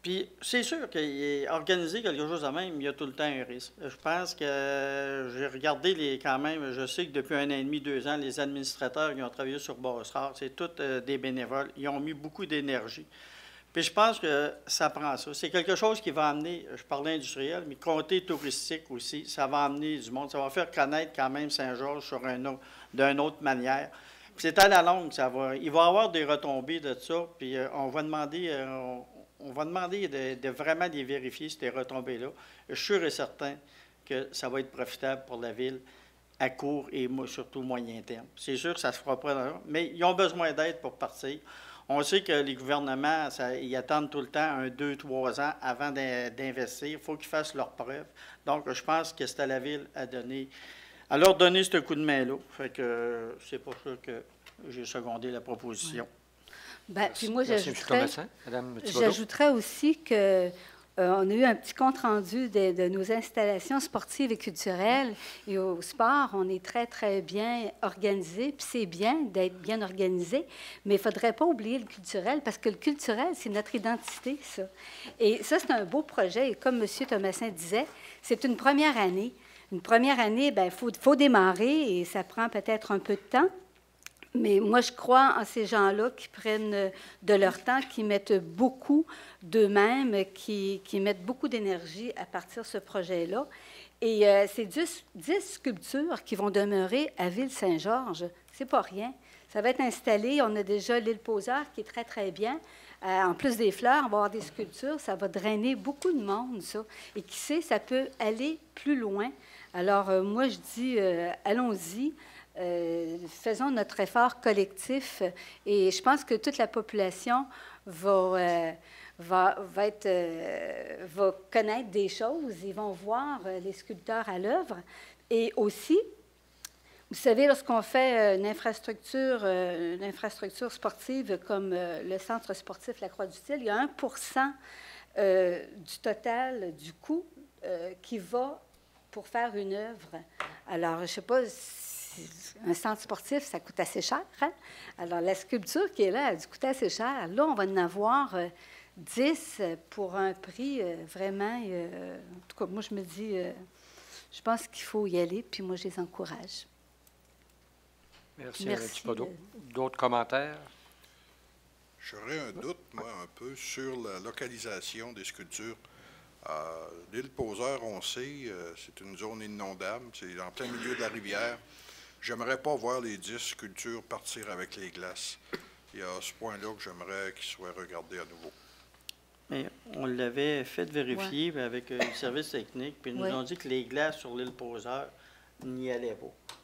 Puis, c'est sûr qu'organiser quelque chose de même, il y a tout le temps un risque. Je pense que j'ai regardé quand même, je sais que depuis 1 an et demi, 2 ans, les administrateurs qui ont travaillé sur Brossard, c'est tous des bénévoles. Ils ont mis beaucoup d'énergie. Puis, je pense que ça prend ça. C'est quelque chose qui va amener, je parlais industriel, mais côté touristique aussi, ça va amener du monde. Ça va faire connaître quand même Saint-Georges d'une autre manière. Puis, c'est à la longue, il va y avoir des retombées de ça. Puis, on va demander de vraiment les vérifier, ces retombées-là. Je suis sûr et certain que ça va être profitable pour la ville à court et surtout moyen terme. C'est sûr que ça se fera pas, mais ils ont besoin d'aide pour partir. On sait que les gouvernements, ils attendent tout le temps 1, 2, 3 ans avant d'investir. Il faut qu'ils fassent leurs preuves. Donc, je pense que c'est à la ville à leur donner ce coup de main-là. Fait que c'est pour ça que j'ai secondé la proposition. Ben, puis moi, Merci, M. Thomasin. Madame Thibodeau? j'ajouterais aussi que on a eu un petit compte-rendu de nos installations sportives et culturelles. Et au sport, on est très, très bien organisé. Puis c'est bien d'être bien organisé, mais il ne faudrait pas oublier le culturel, parce que le culturel, c'est notre identité, ça. Et ça, c'est un beau projet. Et comme M. Thomasin disait, c'est une première année. Une première année, bien, faut démarrer et ça prend peut-être un peu de temps. Mais moi, je crois en ces gens-là qui prennent de leur temps, qui mettent beaucoup d'eux-mêmes, qui mettent beaucoup d'énergie à partir de ce projet-là. Et c'est 10 sculptures qui vont demeurer à Ville-Saint-Georges. C'est pas rien. Ça va être installé. On a déjà l'île Poseur qui est très, très bien. En plus des fleurs, on va avoir des sculptures. Ça va drainer beaucoup de monde, ça. Et qui sait, ça peut aller plus loin. Alors, moi, je dis, allons-y. Faisons notre effort collectif et je pense que toute la population va connaître des choses. Ils vont voir les sculpteurs à l'œuvre. Et aussi, vous savez, lorsqu'on fait une infrastructure sportive comme le centre sportif La Croix-du-Til, il y a 1 % du total du coût qui va pour faire une œuvre. Alors, je ne sais pas si un centre sportif, ça coûte assez cher. Hein? Alors, la sculpture qui est là, elle a dû coûter assez cher. Là, on va en avoir 10 pour un prix vraiment... en tout cas, moi, je me dis, je pense qu'il faut y aller, puis moi, je les encourage. Merci, Mme Thibodeau. D'autres commentaires? J'aurais un doute, moi, un peu, sur la localisation des sculptures. L'île Poseur, on sait, c'est une zone inondable, c'est en plein milieu de la rivière. J'aimerais pas voir les 10 sculptures partir avec les glaces. Il y a ce point-là que j'aimerais qu'il soit regardé à nouveau. Mais on l'avait fait vérifier avec le service technique, puis ils nous ont dit que les glaces sur l'île Poseur n'y allaient pas.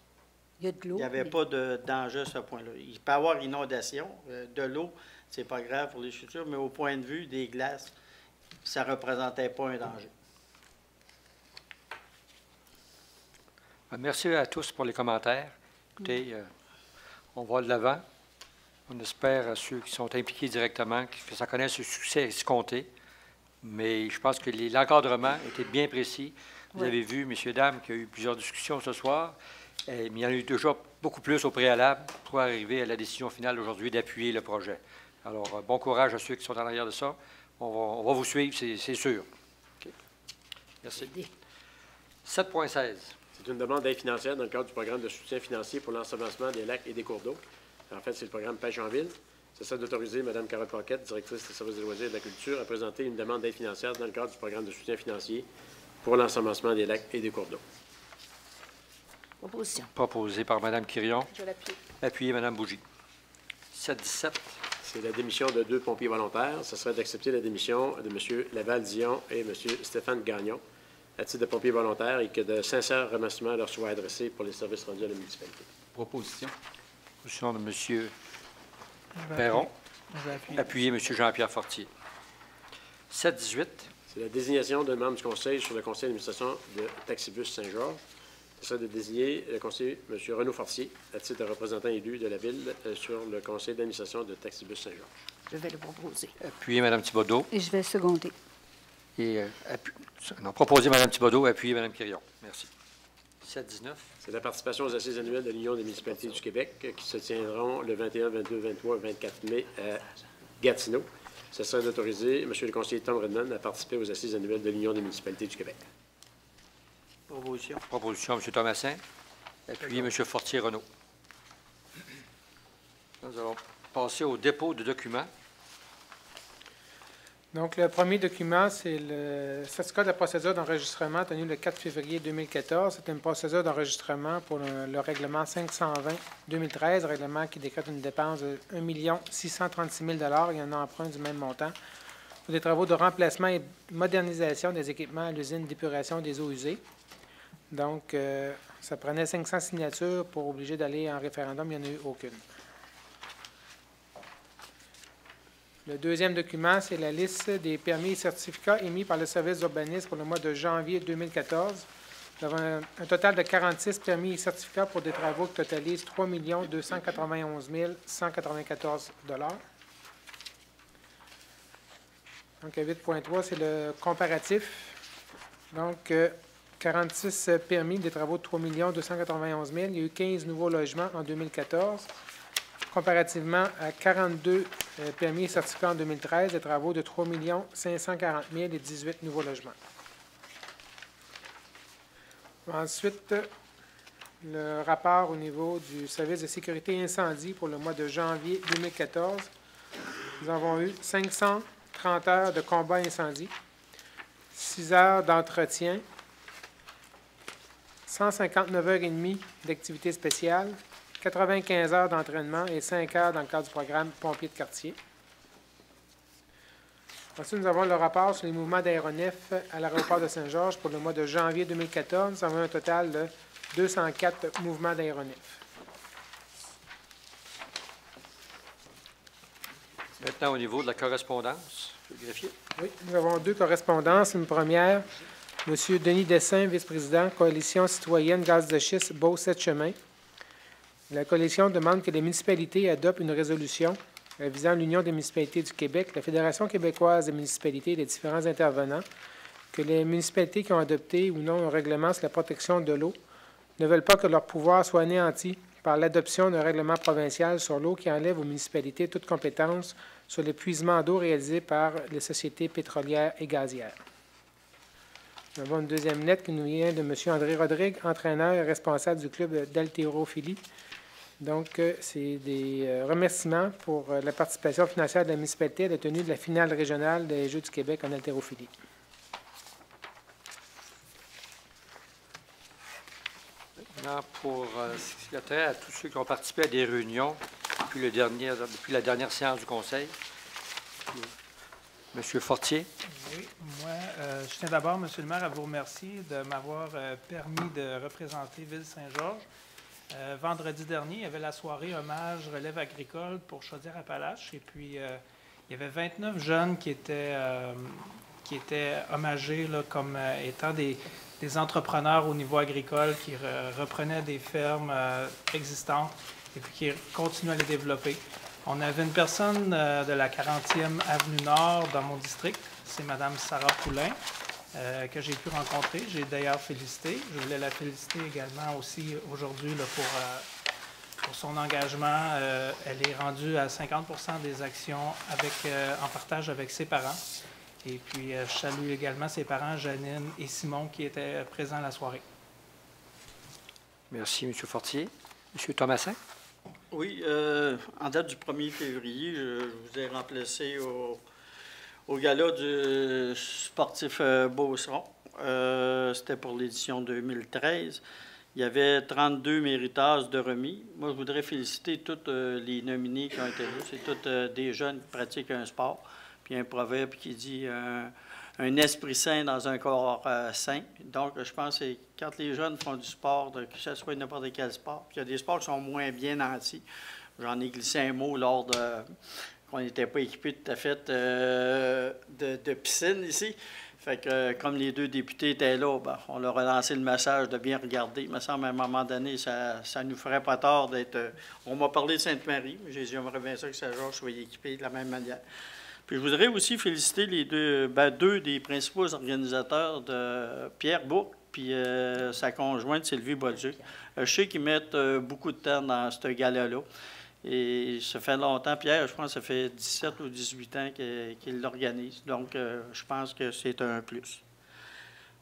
Il y a de l'eau. Il n'y avait pas de danger à ce point-là. Il peut y avoir inondation. De l'eau, c'est pas grave pour les sculptures, mais au point de vue des glaces, ça ne représentait pas un danger. Merci à tous pour les commentaires. Écoutez, on va de l'avant. On espère à ceux qui sont impliqués directement que ça connaisse le succès escompté. mais je pense que l'encadrement était bien précis. Vous Oui. avez vu, messieurs, dames, qu'il y a eu plusieurs discussions ce soir, mais il y en a eu déjà beaucoup plus au préalable pour arriver à la décision finale aujourd'hui d'appuyer le projet. Alors, bon courage à ceux qui sont en arrière de ça. On va vous suivre, c'est sûr. OK. Merci. 7.16. C'est une demande d'aide financière dans le cadre du programme de soutien financier pour l'ensemencement des lacs et des cours d'eau. En fait, c'est le programme Pêche en ville. C'est ça d'autoriser Mme Carole Paquette, directrice des services des loisirs et de la culture, à présenter une demande d'aide financière dans le cadre du programme de soutien financier pour l'ensemencement des lacs et des cours d'eau. Proposition. Proposé par Mme Quirion, Je l'appuie. appuyé Mme Bougie. 7.17. C'est la démission de 2 pompiers volontaires. Ce serait d'accepter la démission de M. Laval-Dion et M. Stéphane Gagnon à titre de pompiers volontaires et que de sincères remerciements leur soient adressés pour les services rendus à la municipalité. Proposition. Proposition de M. Perron, appuyé M. Jean-Pierre Fortier. 7.18. C'est la désignation d'un membre du conseil sur le conseil d'administration de Taxibus Saint-Georges. Ce serait de désigner le conseiller M. Renaud Fortier à titre de représentant élu de la Ville sur le conseil d'administration de Taxibus Saint-Georges. Je vais le proposer. Appuyé Mme Thibodeau. Et je vais seconder. Et proposé Mme Thibodeau, appuyé Mme Quirion. Merci. 7.19. C'est la participation aux assises annuelles de l'Union des municipalités du Québec qui se tiendront le 21, 22, 23 et 24 mai à Gatineau. Ce serait d'autoriser M. le conseiller Tom Redman à participer aux assises annuelles de l'Union des municipalités du Québec. Proposition. Proposition, M. Thomasin, appuyé M. Fortier-Renaud. Nous allons passer au dépôt de documents. Donc, le premier document, c'est le certificat de la procédure d'enregistrement tenu le 4 février 2014. C'est une procédure d'enregistrement pour le règlement 520-2013, règlement qui décrète une dépense de 1 636 000 $. Il y en a emprunt du même montant pour des travaux de remplacement et modernisation des équipements à l'usine d'épuration des eaux usées. Donc, ça prenait 500 signatures pour obliger d'aller en référendum. Il n'y en a eu aucune. Le deuxième document, c'est la liste des permis et certificats émis par le service d'urbanisme pour le mois de janvier 2014. Nous avons un total de 46 permis et certificats pour des travaux qui totalisent 3 291 194 $. Donc, à 8.3, c'est le comparatif. Donc, 46 permis des travaux de 3 291 000. Il y a eu 15 nouveaux logements en 2014. Comparativement à 42 permis et certificats en 2013, des travaux de 3 540 000 et 18 nouveaux logements. Ensuite, le rapport au niveau du service de sécurité incendie pour le mois de janvier 2014. Nous avons eu 530 heures de combat incendie, 6 heures d'entretien, 159 heures et demie d'activité spéciale, 95 heures d'entraînement et 5 heures dans le cadre du programme Pompiers de quartier. Ensuite, nous avons le rapport sur les mouvements d'aéronefs à l'aéroport de Saint-Georges pour le mois de janvier 2014. Nous avons un total de 204 mouvements d'aéronefs. Maintenant, au niveau de la correspondance, M. le greffier. Oui, nous avons 2 correspondances. Une première, M. Denis Dessin, vice-président, Coalition citoyenne Gaz de schiste Beau-Sept-Chemins. La Coalition demande que les municipalités adoptent une résolution visant l'Union des municipalités du Québec, la Fédération québécoise des municipalités et les différents intervenants, que les municipalités qui ont adopté ou non un règlement sur la protection de l'eau ne veulent pas que leur pouvoir soit anéanti par l'adoption d'un règlement provincial sur l'eau qui enlève aux municipalités toute compétence sur l'épuisement d'eau réalisé par les sociétés pétrolières et gazières. Nous avons une deuxième lettre qui nous vient de M. André Rodrigue, entraîneur et responsable du club d'haltérophilie. Donc, c'est des remerciements pour la participation financière de la municipalité à la tenue de la finale régionale des Jeux du Québec en haltérophilie. Maintenant, pour ce qui a trait à tous ceux qui ont participé à des réunions depuis la dernière séance du Conseil, M. Fortier. Oui, moi, je tiens d'abord, M. le maire, à vous remercier de m'avoir permis de représenter Ville-Saint-Georges. Vendredi dernier, il y avait la soirée hommage relève agricole pour Chaudière-Appalaches. Et puis, il y avait 29 jeunes qui étaient hommagés là, comme étant des entrepreneurs au niveau agricole qui reprenaient des fermes existantes et puis qui continuent à les développer. On avait une personne de la 40e Avenue Nord dans mon district, c'est Mme Sarah Poulain, que j'ai pu rencontrer. J'ai d'ailleurs félicité. Je voulais la féliciter également aussi aujourd'hui là, pour son engagement. Elle est rendue à 50% des actions en partage avec ses parents. Et puis, je salue également ses parents, Janine et Simon, qui étaient présents à la soirée. Merci, M. Fortier. M. Thomasin? Oui, en date du 1er février, je vous ai remplacé au gala du sportif Beauceron. C'était pour l'édition 2013. Il y avait 32 méritasses de remis. Moi, je voudrais féliciter tous les nominés qui ont été là. C'est tous des jeunes qui pratiquent un sport. Puis il y a un proverbe qui dit un esprit sain dans un corps sain. Donc, je pense que quand les jeunes font du sport, que ce soit n'importe quel sport, puis il y a des sports qui sont moins bien nantis. J'en ai glissé un mot lors de qu'on n'était pas équipé tout à fait de piscine ici. Fait que, comme les deux députés étaient là, ben, on leur a lancé le message de bien regarder. Il me semble, à un moment donné, ça nous ferait pas tort d'être... on m'a parlé de Sainte-Marie, mais j'ai dit, j'aimerais bien ça que Saint-Georges soit équipé de la même manière. Puis je voudrais aussi féliciter les deux des principaux organisateurs, de Pierre Bourque puis sa conjointe Sylvie Bolduc. Je sais qu'ils mettent beaucoup de temps dans ce gala-là. Et ça fait longtemps. Pierre, je pense que ça fait 17 ou 18 ans qu'il l'organise. Donc, je pense que c'est un plus.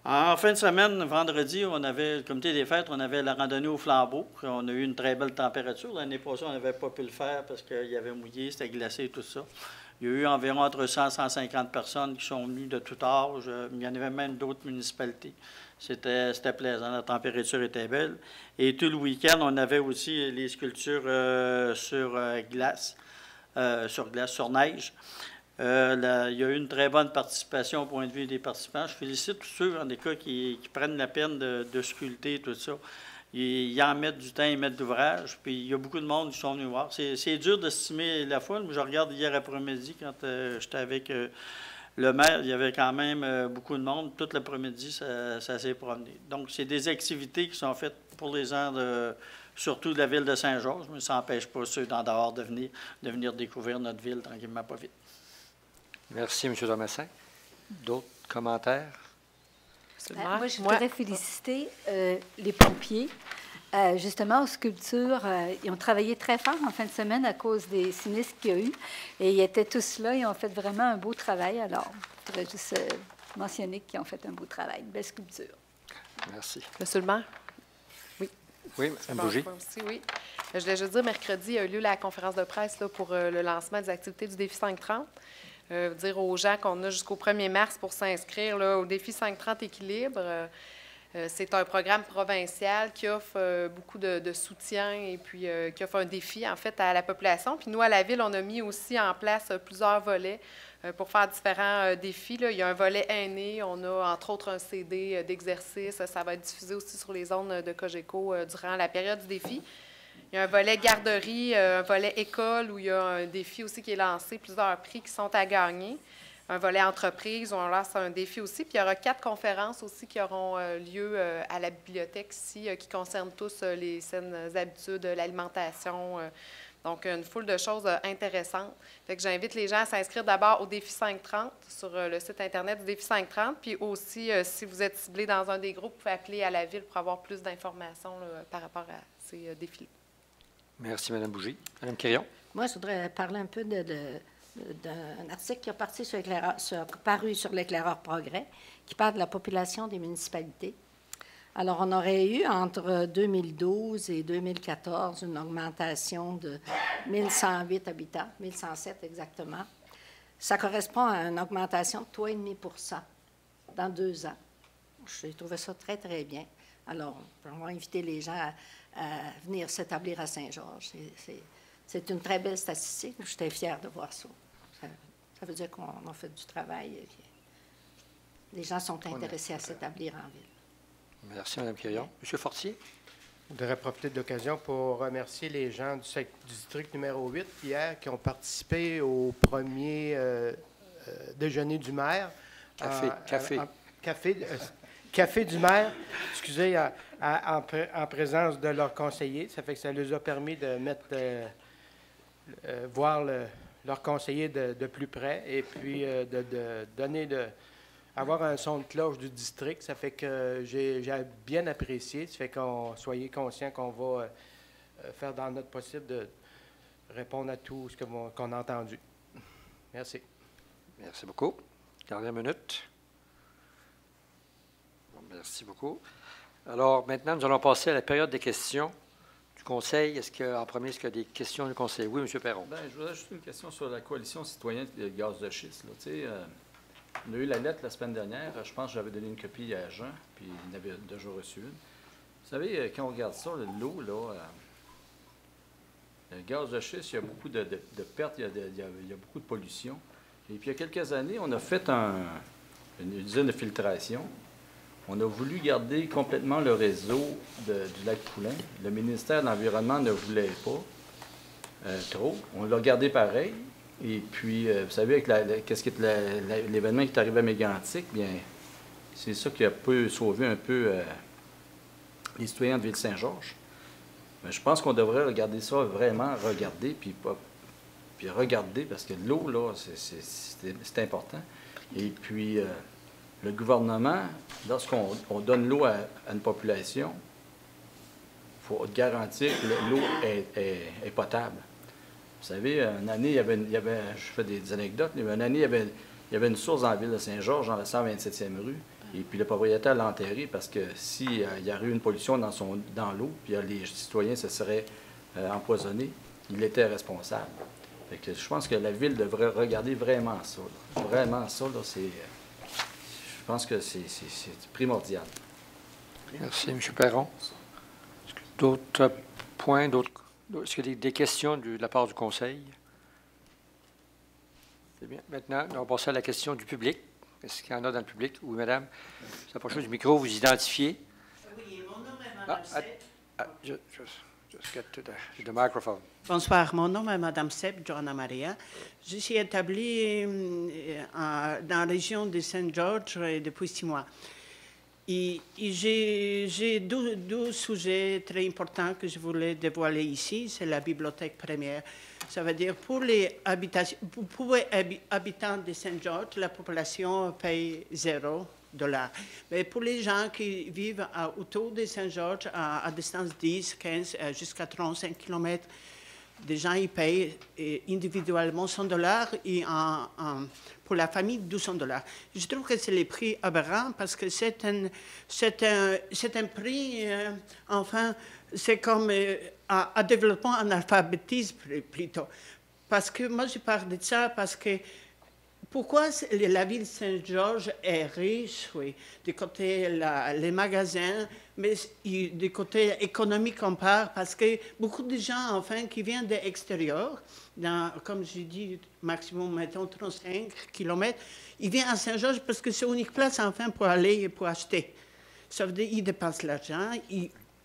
En fin de semaine, vendredi, on avait le comité des fêtes, on avait la randonnée au flambeau. On a eu une très belle température. L'année passée, on n'avait pas pu le faire parce qu'il y avait mouillé, c'était glacé et tout ça. Il y a eu environ entre 100 et 150 personnes qui sont venues de tout âge. Il y en avait même d'autres municipalités. C'était plaisant, la température était belle. Et tout le week-end, on avait aussi les sculptures sur neige. Il y a eu une très bonne participation au point de vue des participants. Je félicite tous ceux, en des cas, qui prennent la peine de sculpter tout ça. Ils en mettent du temps, ils mettent d'ouvrage, puis il y a beaucoup de monde qui sont venus voir. C'est dur d'estimer la foule, mais je regarde hier après-midi, quand j'étais avec le maire, il y avait quand même beaucoup de monde. Tout l'après-midi, ça s'est promené. Donc, c'est des activités qui sont faites pour les gens, surtout de la ville de Saint-Georges, mais ça n'empêche pas ceux d'en dehors de venir découvrir notre ville tranquillement, pas vite. Merci, M. Thomasin. D'autres commentaires? Moi, je voudrais féliciter les pompiers. Justement, aux sculptures, ils ont travaillé très fort en fin de semaine à cause des sinistres qu'il y a eu. Et ils étaient tous là, ils ont fait vraiment un beau travail. Alors, je voudrais juste mentionner qu'ils ont fait un beau travail, une belle sculpture. Merci. Monsieur le maire? Oui. Oui, Mme Bougie. Oui. Je voulais juste dire, mercredi, a eu lieu la conférence de presse là, pour le lancement des activités du défi 530. Dire aux gens qu'on a jusqu'au 1er mars pour s'inscrire au défi 530 Équilibre. C'est un programme provincial qui offre beaucoup de soutien et puis qui offre un défi, en fait, à la population. Puis nous, à la Ville, on a mis aussi en place plusieurs volets pour faire différents défis. Là. Il y a un volet aîné. On a, entre autres, un CD d'exercice. Ça va être diffusé aussi sur les zones de Cogeco durant la période du défi. Il y a un volet garderie, un volet école où il y a un défi aussi qui est lancé, plusieurs prix qui sont à gagner. Un volet entreprise où on lance un défi aussi. Puis il y aura 4 conférences aussi qui auront lieu à la bibliothèque ici, qui concernent tous les saines habitudes, l'alimentation. Donc, une foule de choses intéressantes. Fait que j'invite les gens à s'inscrire d'abord au défi 530 sur le site Internet du défi 530. Puis aussi, si vous êtes ciblé dans un des groupes, vous pouvez appeler à la Ville pour avoir plus d'informations par rapport à ces défis. Merci, Mme Bougie. Mme Quirion. Moi, je voudrais parler un peu d'un article qui a paru sur l'Éclaireur Progrès, qui parle de la population des municipalités. Alors, on aurait eu entre 2012 et 2014 une augmentation de 1108 habitants, 1107 exactement. Ça correspond à une augmentation de 3,5 % dans 2 ans. J'ai trouvé ça très, très bien. Alors, on va inviter les gens à venir s'établir à Saint-Georges. C'est une très belle statistique. J'étais fière de voir ça. Ça veut dire qu'on a fait du travail. Les gens sont intéressés à s'établir en ville. Merci, Mme Quirion. M. Fortier. Je voudrais profiter de l'occasion pour remercier les gens du district numéro 8 hier qui ont participé au premier déjeuner du maire. Café du maire, excusez, en présence de leurs conseillers. Ça fait que ça leur a permis de mettre voir leurs conseillers de plus près et puis avoir un son de cloche du district. Ça fait que j'ai bien apprécié. Ça fait qu'on soyez conscients qu'on va faire dans notre possible de répondre à tout ce qu'on a entendu. Merci. Merci beaucoup. Dernière minute. Bon, merci beaucoup. Alors, maintenant, nous allons passer à la période des questions du Conseil. Est-ce qu'il y a des questions du Conseil? Oui, M. Perron. Bien, je voudrais ajouter une question sur la coalition citoyenne de gaz de schiste. Là. On a eu la lettre la semaine dernière. Je pense que j'avais donné une copie à Jean, puis il en avait déjà reçu une. Vous savez, quand on regarde ça, l'eau, là, le gaz de schiste, il y a beaucoup de pertes, il y a beaucoup de pollution. Et puis, il y a quelques années, on a fait une usine de filtration. On a voulu garder complètement le réseau du lac Poulin. Le ministère de l'Environnement ne voulait pas trop. On l'a gardé pareil. Et puis, vous savez, avec l'événement qui est arrivé à Mégantic, bien, c'est ça qui a pu sauver un peu les citoyens de Ville-Saint-Georges. Mais je pense qu'on devrait regarder ça, vraiment regarder, puis regarder, parce que l'eau, là, c'est important. Et puis, le gouvernement, lorsqu'on donne l'eau à une population, il faut garantir que l'eau est potable. Vous savez, une année, je fais des anecdotes, mais une année, il y avait une source dans la ville de Saint-Georges, dans la 127e rue, et puis le propriétaire l'a enterré parce que s'il y a eu une pollution dans l'eau, puis les citoyens se seraient empoisonnés, il était responsable. Fait que je pense que la ville devrait regarder vraiment ça. Là. Vraiment ça, là, je pense que c'est primordial. Merci, M. Perron. D'autres points, est-ce qu'il y a des questions de la part du Conseil? C'est bien. Maintenant, on va passer à la question du public. Est-ce qu'il y en a dans le public? Oui, madame. Vous approchez du micro, vous identifiez. Oui, mon nom est Mme Sepp. Just get to the microphone. Bonsoir, mon nom est Mme Sepp, Johanna Maria. Je suis établie dans la région de Saint-Georges depuis 6 mois. Et j'ai deux sujets très importants que je voulais dévoiler ici. C'est la bibliothèque première. Ça veut dire pour les habitants de Saint-Georges, la population paye $0. Mais pour les gens qui vivent autour de Saint-Georges, à distance 10, 15, jusqu'à 35 km, des gens ils payent individuellement $100 et pour la famille $200. Je trouve que c'est les prix aberrants parce que c'est un prix, enfin, c'est comme à développement en alphabétisme plutôt. Parce que moi je parle de ça parce que pourquoi la ville de Saint-Georges est riche, oui, du côté les magasins, mais du côté économique on part, parce que beaucoup de gens, enfin, qui viennent de l'extérieur, comme je dis, maximum, mettons, 35 km, ils viennent à Saint-Georges parce que c'est l'unique place, enfin, pour aller et pour acheter. Ça veut dire qu'ils dépensent l'argent,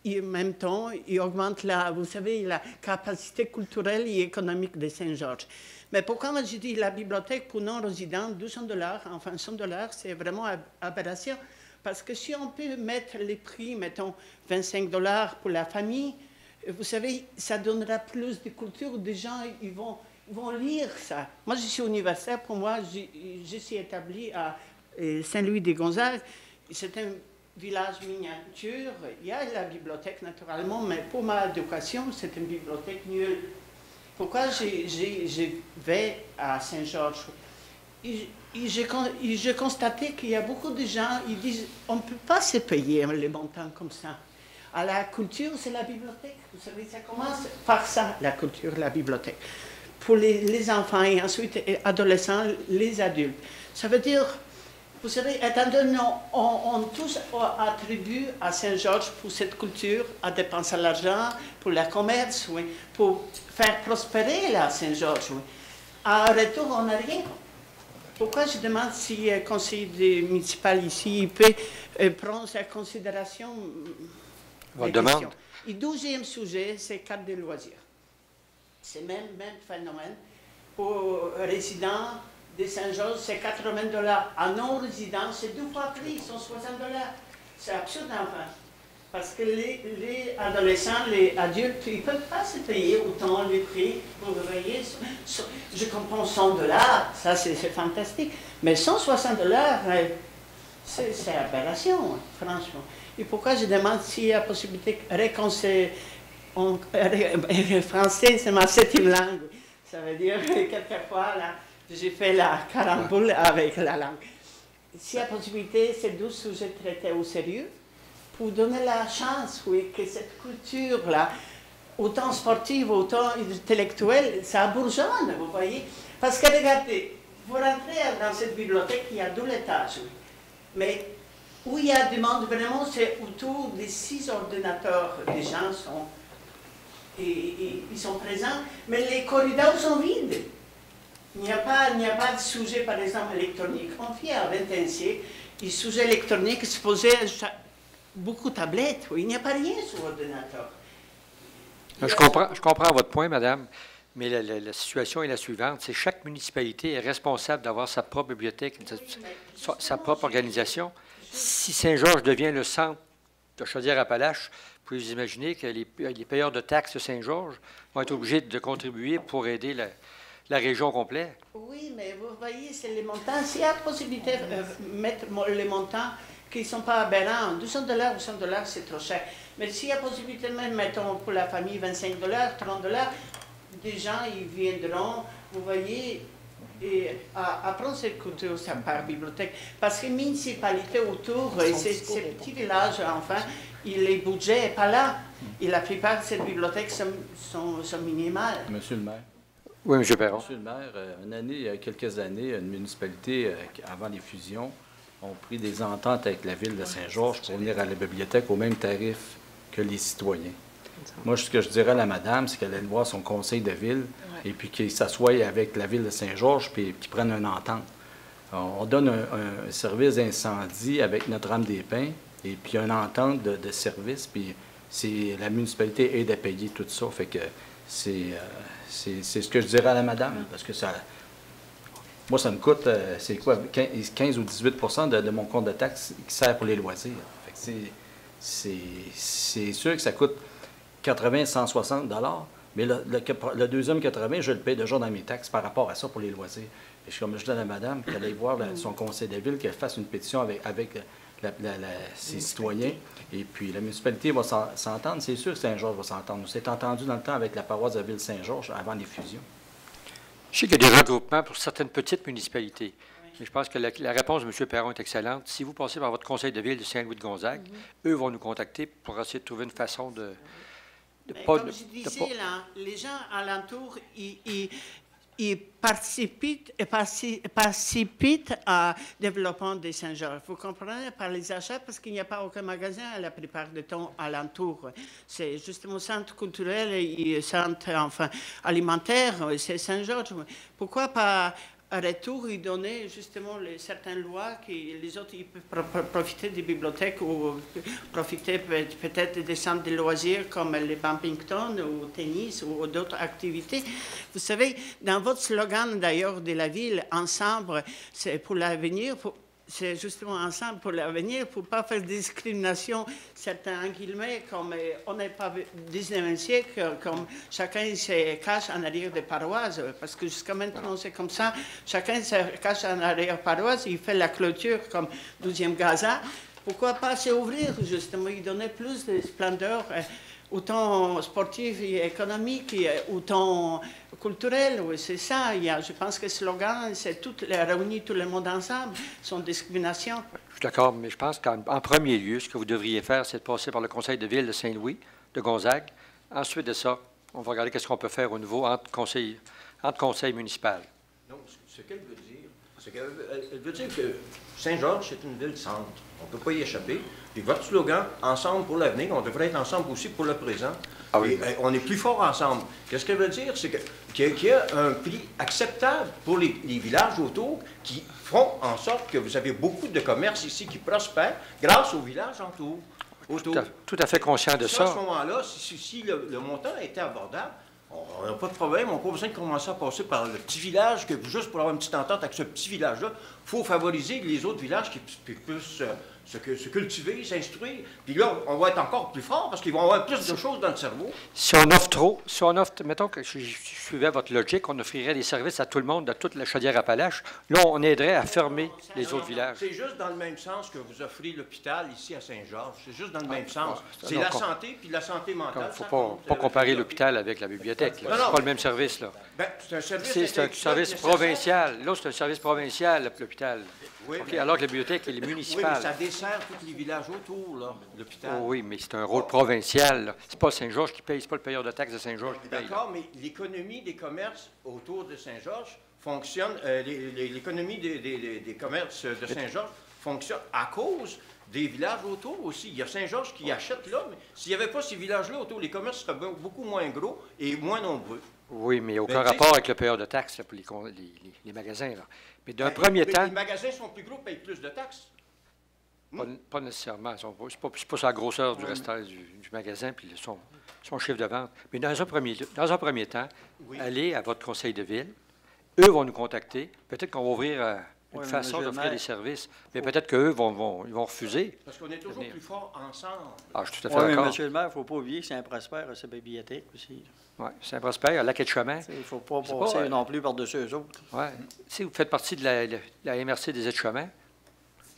en même temps, ils augmentent vous savez, la capacité culturelle et économique de Saint-Georges. Mais pourquoi moi je dis la bibliothèque pour non-résidents, $200, enfin $100, c'est vraiment aberration. Parce que si on peut mettre les prix, mettons $25 pour la famille, vous savez, ça donnera plus de culture. Des gens, ils vont lire ça. Moi, je suis universitaire. Pour moi, je suis établi à Saint-Louis-des-Gonzagues. C'est un village miniature. Il y a la bibliothèque, naturellement, mais pour ma éducation, c'est une bibliothèque nulle. Pourquoi je vais à Saint-Georges? J'ai constaté qu'il y a beaucoup de gens qui disent on ne peut pas se payer les montants comme ça. À la culture, c'est la bibliothèque. Vous savez, ça commence par ça, la culture, la bibliothèque. Pour les enfants et ensuite les adolescents, les adultes. Ça veut dire, vous savez, étant donné on tous attribue à Saint-Georges pour cette culture, à dépenser l'argent, pour le commerce, oui, pour faire prospérer la Saint-Georges. Oui. En retour, on n'a rien. Pourquoi je demande si le conseil municipal ici peut prendre en considération votre demande? Et le 12e sujet, c'est carte de loisirs. C'est le même phénomène. Pour résidents de Saint-Georges, c'est $80. À non-résidents, c'est 2 fois plus, ils sont $60. C'est absurde, enfin. Parce que les adolescents, les adultes, ils ne peuvent pas se payer autant les prix. Vous voyez, je comprends $100, ça c'est fantastique. Mais $160, c'est aberration, franchement. Et pourquoi je demande s'il y a possibilité de réconcilier. Français, c'est ma 7e langue. Ça veut dire que quelquefois, là, j'ai fait la caramboule avec la langue. S'il y a possibilité, ces 12 sujets traités au sérieux, pour donner la chance, oui, que cette culture-là, autant sportive, autant intellectuelle, ça bourgeonne, vous voyez. Parce que regardez, vous rentrez dans cette bibliothèque, il y a 2 étages, oui. Mais où il y a du monde, vraiment, c'est autour des 6 ordinateurs. Les gens sont, ils sont présents, mais les corridors sont vides. Il n'y a pas de sujet, par exemple, électronique. On fait à 21e siècle, les sujets électroniques se posaient beaucoup de tablettes. Oui. Il n'y a pas rien sur l'ordinateur. Je comprends votre point, madame, mais la situation est la suivante. C'est chaque municipalité est responsable d'avoir sa propre bibliothèque, sa propre organisation. Si Saint-Georges devient le centre de Chaudière-Appalaches, vous pouvez vous imaginer que les payeurs de taxes de Saint-Georges vont être obligés de contribuer pour aider la région complète. Oui, mais vous voyez, c'est les montants. S'il y a possibilité de mettre les montants qui ne sont pas aberrants, $200 ou $100, c'est trop cher. Mais s'il y a possibilité de mettre, mettons, pour la famille, $25, $30, des gens, ils viendront, vous voyez, et apprendre cette culture par bibliothèque. Parce que les municipalités autour, ces petits villages, enfin, les budgets n'est pas là. Et la plupart de ces bibliothèques sont minimales. Monsieur le maire. Oui, M. Perron. Monsieur le maire, il y a quelques années, une municipalité, avant les fusions, ont pris des ententes avec la ville de Saint-Georges pour venir à la bibliothèque au même tarif que les citoyens. Moi, ce que je dirais à la madame, c'est qu'elle allait voir son conseil de ville et puis qu'il s'assoie avec la ville de Saint-Georges puis qu'ils prennent une entente. On donne un service d'incendie avec Notre-Dame-des-Pins et puis une entente de service, puis la municipalité aide à payer tout ça. Fait que c'est ce que je dirais à la madame, parce que ça... Moi, ça me coûte, c'est quoi, 15 ou 18 de mon compte de taxes qui sert pour les loisirs. Fait que c'est sûr que ça coûte 80, 160 $, mais le deuxième 80, je le paie déjà dans mes taxes par rapport à ça pour les loisirs. Et comme je dis à la madame, qu'elle aille voir son conseil de ville, qu'elle fasse une pétition avec ses citoyens, et puis la municipalité va s'entendre. C'est sûr que Saint-Georges va s'entendre. On s'est entendu dans le temps avec la paroisse de Ville-Saint-Georges avant les fusions. Je sais qu'il y a des regroupements pour certaines petites municipalités. Mais je pense que la réponse de M. Perron est excellente. Si vous passez par votre conseil de ville de Saint-Louis-de-Gonzague, eux vont nous contacter pour essayer de trouver une façon de comme je disais, là, les gens alentours, ils participent à développement de Saint-Georges. Vous comprenez, par les achats, parce qu'il n'y a pas aucun magasin à la plupart du temps alentour. C'est justement centre culturel et centre alimentaire, c'est Saint-Georges. Pourquoi pas à retour, ils donnaient justement certaines lois que les autres ils peuvent profiter des bibliothèques ou profiter peut-être des centres de loisirs comme les badminton ou tennis ou d'autres activités. Vous savez, dans votre slogan d'ailleurs de la ville, ensemble, c'est pour l'avenir. C'est justement ensemble pour l'avenir, pour ne pas faire de discrimination, certains guillemets, comme on n'est pas au 19e siècle, comme chacun se cache en arrière des paroisses, parce que jusqu'à maintenant c'est comme ça, chacun se cache en arrière paroisse, il fait la clôture comme 12e Gaza. Pourquoi pas s'ouvrir justement, il donner plus de splendeur, autant sportif et économique, autant culturel, oui, c'est ça. Je pense que le slogan, c'est réunir tout le monde ensemble, sans discrimination. Je suis d'accord, mais je pense qu'en premier lieu, ce que vous devriez faire, c'est de passer par le conseil de ville de Saint-Louis, de Gonzague. Ensuite de ça, on va regarder qu'est-ce qu'on peut faire au niveau entre conseils municipaux. Donc, ce qu'elle veut dire, c'est qu'elle veut dire que Saint-Georges, c'est une ville-centre. On ne peut pas y échapper. Puis votre slogan, ensemble pour l'avenir, on devrait être ensemble aussi pour le présent. Ah oui. Et, on est plus fort ensemble. Qu'est-ce qu'elle veut dire? C'est qu'il y a un prix acceptable pour les villages autour qui font en sorte que vous avez beaucoup de commerces ici qui prospèrent grâce aux villages autour. Tout à fait conscient de ça. À ce moment-là, si le montant était abordable, on n'a pas de problème, on n'a pas besoin de commencer à passer par le petit village, que juste pour avoir une petite entente avec ce petit village-là, il faut favoriser les autres villages qui puissent se cultiver, s'instruire. Puis là, on va être encore plus fort parce qu'ils vont avoir plus de choses dans le cerveau. Si on offre trop, mettons que je suivais votre logique, on offrirait des services à tout le monde, de toute la Chaudière-Appalaches. Là, on aiderait à fermer les autres villages. C'est juste dans le même sens que vous offrez l'hôpital ici à Saint-Georges. C'est juste dans le même sens. C'est la santé puis la santé mentale. Il ne faut pas comparer l'hôpital avec la bibliothèque. Ce n'est pas le même service. Là. Ben, c'est un service, c'est un service provincial. Là, c'est un service provincial, l'hôpital. Oui, okay, alors que la bibliothèque, elle est municipale. Oui, mais ça dessert tous les villages autour, là, l'hôpital. Oh, oui, mais c'est un rôle provincial. Ce n'est pas Saint-Georges qui paye, ce n'est pas le payeur de taxes de Saint-Georges qui paye. D'accord, mais l'économie des commerces autour de Saint-Georges fonctionne, l'économie des commerces de Saint-Georges fonctionne à cause des villages autour aussi. Il y a Saint-Georges qui achète là, mais s'il n'y avait pas ces villages-là autour, les commerces seraient beaucoup moins gros et moins nombreux. Oui, mais il n'y a aucun rapport avec le payeur de taxes là, pour les magasins. Là. Mais d'un premier temps... Les magasins sont plus gros, payent plus de taxes. Pas nécessairement. Ce n'est pas sa grosseur du restaurant du magasin puis son chiffre de vente. Mais dans un premier temps, allez à votre conseil de ville. Eux vont nous contacter. Peut-être qu'on va ouvrir une façon d'offrir des services. Mais peut-être qu'eux ils vont refuser. Parce qu'on est toujours plus forts ensemble. Ah, je suis tout à fait d'accord. Mais M. le maire, il ne faut pas oublier que Saint-Prosper a sa bibliothèque aussi. Oui, Saint-Prosper, à la quai de chemin. Il ne faut pas passer non plus par-dessus eux autres. Oui. Si vous faites partie de la MRC des aides-chemins,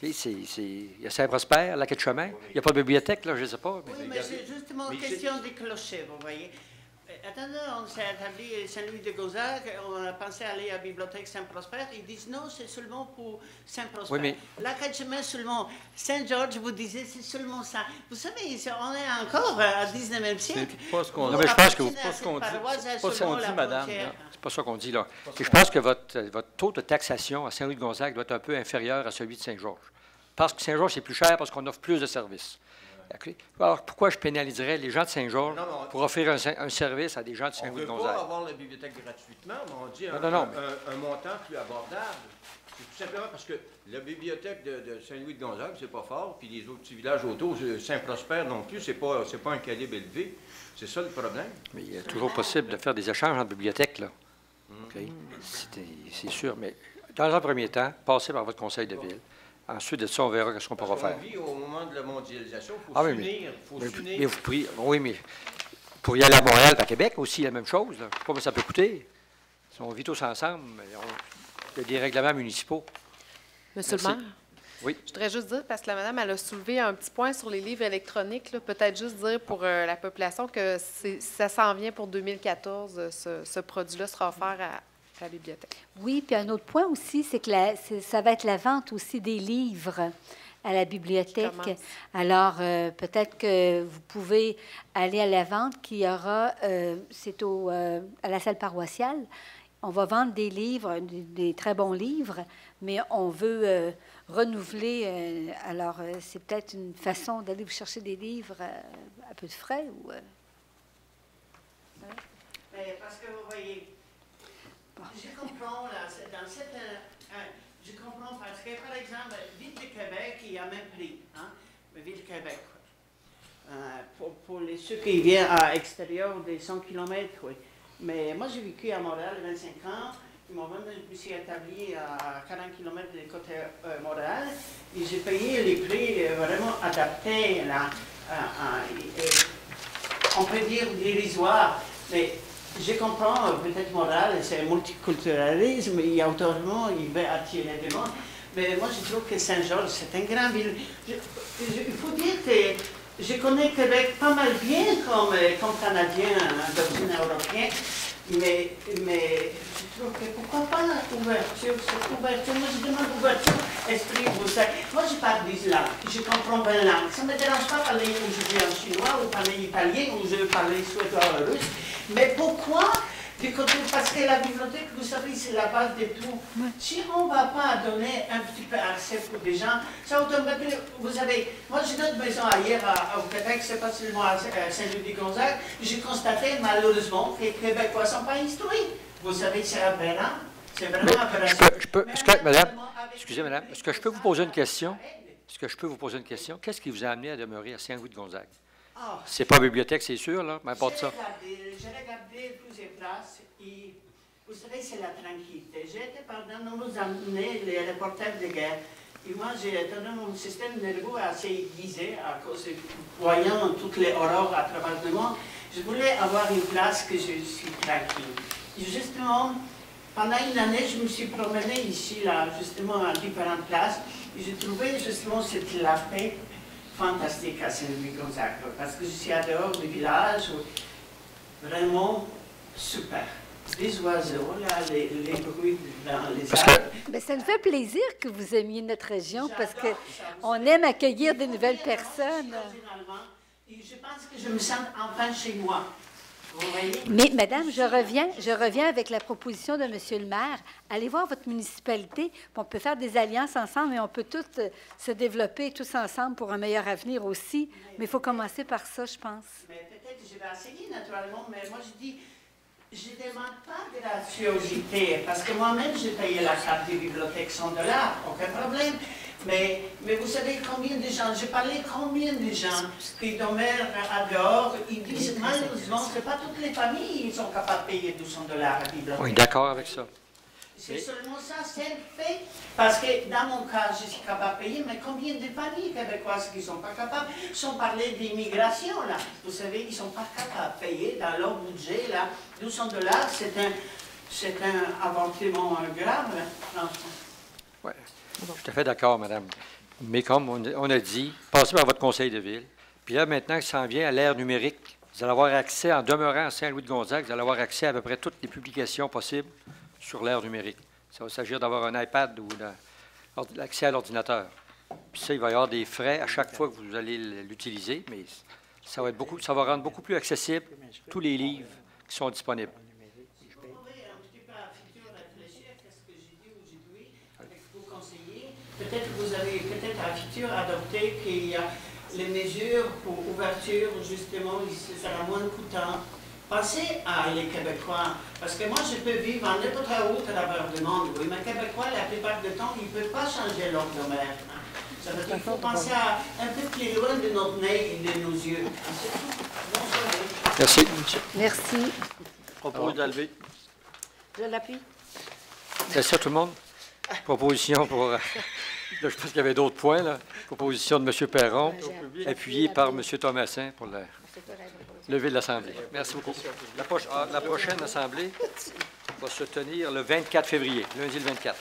il y a Saint-Prosper, la quai de chemin. Il n'y a pas de bibliothèque, là, je ne sais pas. Oui, mais c'est justement une question des clochers, vous voyez. Attendez, on s'est établi à Saint-Louis-de-Gonzague, on a pensé aller à la bibliothèque Saint-Prosper. Ils disent non, c'est seulement pour Saint-Prosper. Oui, mais... La quai de chemin seulement. Saint-Georges, vous disiez, c'est seulement ça. Vous savez, on est encore au 19e siècle. C'est pas ce qu'on dit. Non, mais je pense que pas ce qu'on dit. C'est pas ce qu'on dit, madame. C'est pas ça qu'on dit, là. Et je pense que votre taux de taxation à Saint-Louis-de-Gonzague doit être un peu inférieur à celui de Saint-Georges. Parce que Saint-Georges, c'est plus cher parce qu'on offre plus de services. Okay. Alors, pourquoi je pénaliserais les gens de Saint-Georges pour offrir un service à des gens de Saint-Louis-de-Gonzague? On ne peut pas avoir la bibliothèque gratuitement, mais on dit un montant plus abordable. C'est tout simplement parce que la bibliothèque de Saint-Louis-de-Gonzague, c'est pas fort, puis les autres petits villages autour, Saint-Prosper non plus, c'est pas un calibre élevé. C'est ça le problème. Mais il est toujours possible de faire des échanges entre bibliothèques, là. Okay. C'est sûr, mais dans un premier temps, passez par votre conseil de ville. Ensuite de ça, on verra ce qu'on pourra faire. On vit au moment de la mondialisation, il faut s'unir. Mais vous pourriez, oui, mais pour y aller à Montréal et à Québec aussi, la même chose. Là. Je ne sais pas comment ça peut coûter. Si on vit tous ensemble, il y a des règlements municipaux. Monsieur le maire? Oui. Je voudrais juste dire, parce que la madame, elle a soulevé un petit point sur les livres électroniques, peut-être juste dire pour la population que ça s'en vient pour 2014, ce produit-là sera offert à la bibliothèque. Oui, puis un autre point aussi, c'est que ça va être la vente aussi des livres à la bibliothèque. Alors, peut-être que vous pouvez aller à la vente qui aura, c'est à la salle paroissiale. On va vendre des livres, des très bons livres, mais on veut renouveler. Alors, c'est peut-être une façon d'aller vous chercher des livres à peu de frais. Ou, Mais parce que vous voyez, je comprends, là, dans cette... je comprends parce que, par exemple, Ville de Québec, il y a même prix, hein, Ville de Québec. Pour ceux qui viennent à l'extérieur des 100 km, oui. Mais moi, j'ai vécu à Montréal 25 ans. Moi-même, je me suis établi à 40 km de côté Montréal. Et j'ai payé les prix vraiment adaptés, là, on peut dire dérisoires. Mais je comprends, peut-être Montréal, c'est un multiculturalisme, et automatiquement, il veut attirer des gens. Mais moi, je trouve que Saint-Georges, c'est une grande ville. Il faut dire que je connais Québec pas mal bien comme Canadien d'origine européenne, mais je trouve que pourquoi pas ouverture, cette ouverture. Moi, je demande ouverture, esprit, vous savez. Moi, je parle 10 langues, je comprends 20 langues. Ça ne me dérange pas de parler aujourd'hui en chinois, ou parler italien, ou je parler suédois ou russe. Mais pourquoi du côté, parce que la bibliothèque, vous savez, c'est la base de tout. Si on ne va pas donner un petit peu accès pour des gens, ça automatiquement, vous savez, moi j'ai notre maison ailleurs au Québec, c'est pas seulement à Saint-Louis-de-Gonzague, j'ai constaté malheureusement que les Québécois ne sont pas instruits. Vous savez, c'est aberrant. C'est vraiment aberrant. Madame, excusez, madame, est-ce que je peux vous poser une question? Est-ce que je peux vous poser une question? Qu'est-ce qui vous a amené à demeurer à Saint-Louis-de-Gonzague? C'est pas bibliothèque, c'est sûr, là, mais importe ça. J'ai regardé plusieurs places et vous savez, c'est la tranquillité. J'étais pendant, nous amener les reporters de guerre. Et moi, mon système nerveux assez aiguisé à cause de voyant toutes les horreurs à travers le monde. Je voulais avoir une place que je suis tranquille. Et justement, pendant une année, je me suis promenée ici, là, justement, à différentes places. Et j'ai trouvé justement cette la paix fantastique à Saint-Louis-Gonzague. Parce que je suis à dehors du village, vraiment super. Les oiseaux, là, les bruits dans les arbres. Bien, ça nous fait plaisir que vous aimiez notre région parce qu'on aime accueillir des nouvelles personnes. Et je pense que je me sens enfin chez moi. Vous voyez? Mais, madame, je reviens avec la proposition de M. le maire. Allez voir votre municipalité, puis on peut faire des alliances ensemble et on peut tous se développer tous ensemble pour un meilleur avenir aussi. Mais il faut commencer par ça, je pense. Mais peut-être je vais essayer, naturellement, mais moi, je dis... Je ne demande pas de graciosité, parce que moi-même, j'ai payé la carte de bibliothèque $100, aucun problème. Mais vous savez combien de gens, j'ai parlé combien de gens qui demeurent à dehors, ils disent malheureusement, ce n'est pas toutes les familles qui sont capables de payer $200 à la bibliothèque. Oui, d'accord avec ça. C'est seulement ça, c'est le fait. Parce que dans mon cas, je suis capable de payer, mais combien de familles québécoises qui ne sont pas capables, sans parler d'immigration, là. Vous savez, ils ne sont pas capables de payer dans leur budget, là. $200, c'est un avortement grave, franchement. Oui, je suis tout à fait d'accord, madame. Mais comme on a dit, passez par votre conseil de ville. Puis là, maintenant que ça en vient à l'ère numérique, vous allez avoir accès, en demeurant à Saint-Louis-de-Gonzague, vous allez avoir accès à peu près toutes les publications possibles sur l'ère numérique. Ça va s'agir d'avoir un iPad ou l'accès à l'ordinateur. Puis ça, il va y avoir des frais à chaque fois que vous allez l'utiliser, mais ça va rendre beaucoup plus accessible tous les livres qui sont disponibles. Peut-être que vous avez à futur adopté qu'il y a les mesures pour ouverture, justement, ce sera moins coûtant. Pensez à les Québécois, parce que moi, je peux vivre en n'importe où à travers le monde, oui, mais les Québécois, la plupart du temps, ils ne peuvent pas changer leur demeure. Ça veut dire qu'il faut penser un peu plus loin de notre nez et de nos yeux. C'est tout. Bonsoir. Merci. Merci. Propos d'Alvé. Je l'appuie. C'est ça, tout le monde? Proposition pour... Là, je pense qu'il y avait d'autres points, là. Proposition de M. Perron, appuyée par M. Thomasin pour lever de l'Assemblée. Merci beaucoup. La prochaine Assemblée va se tenir le 24 février, lundi le 24.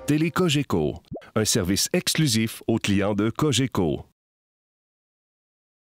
Télé Cogeco, un service exclusif aux clients de Cogeco.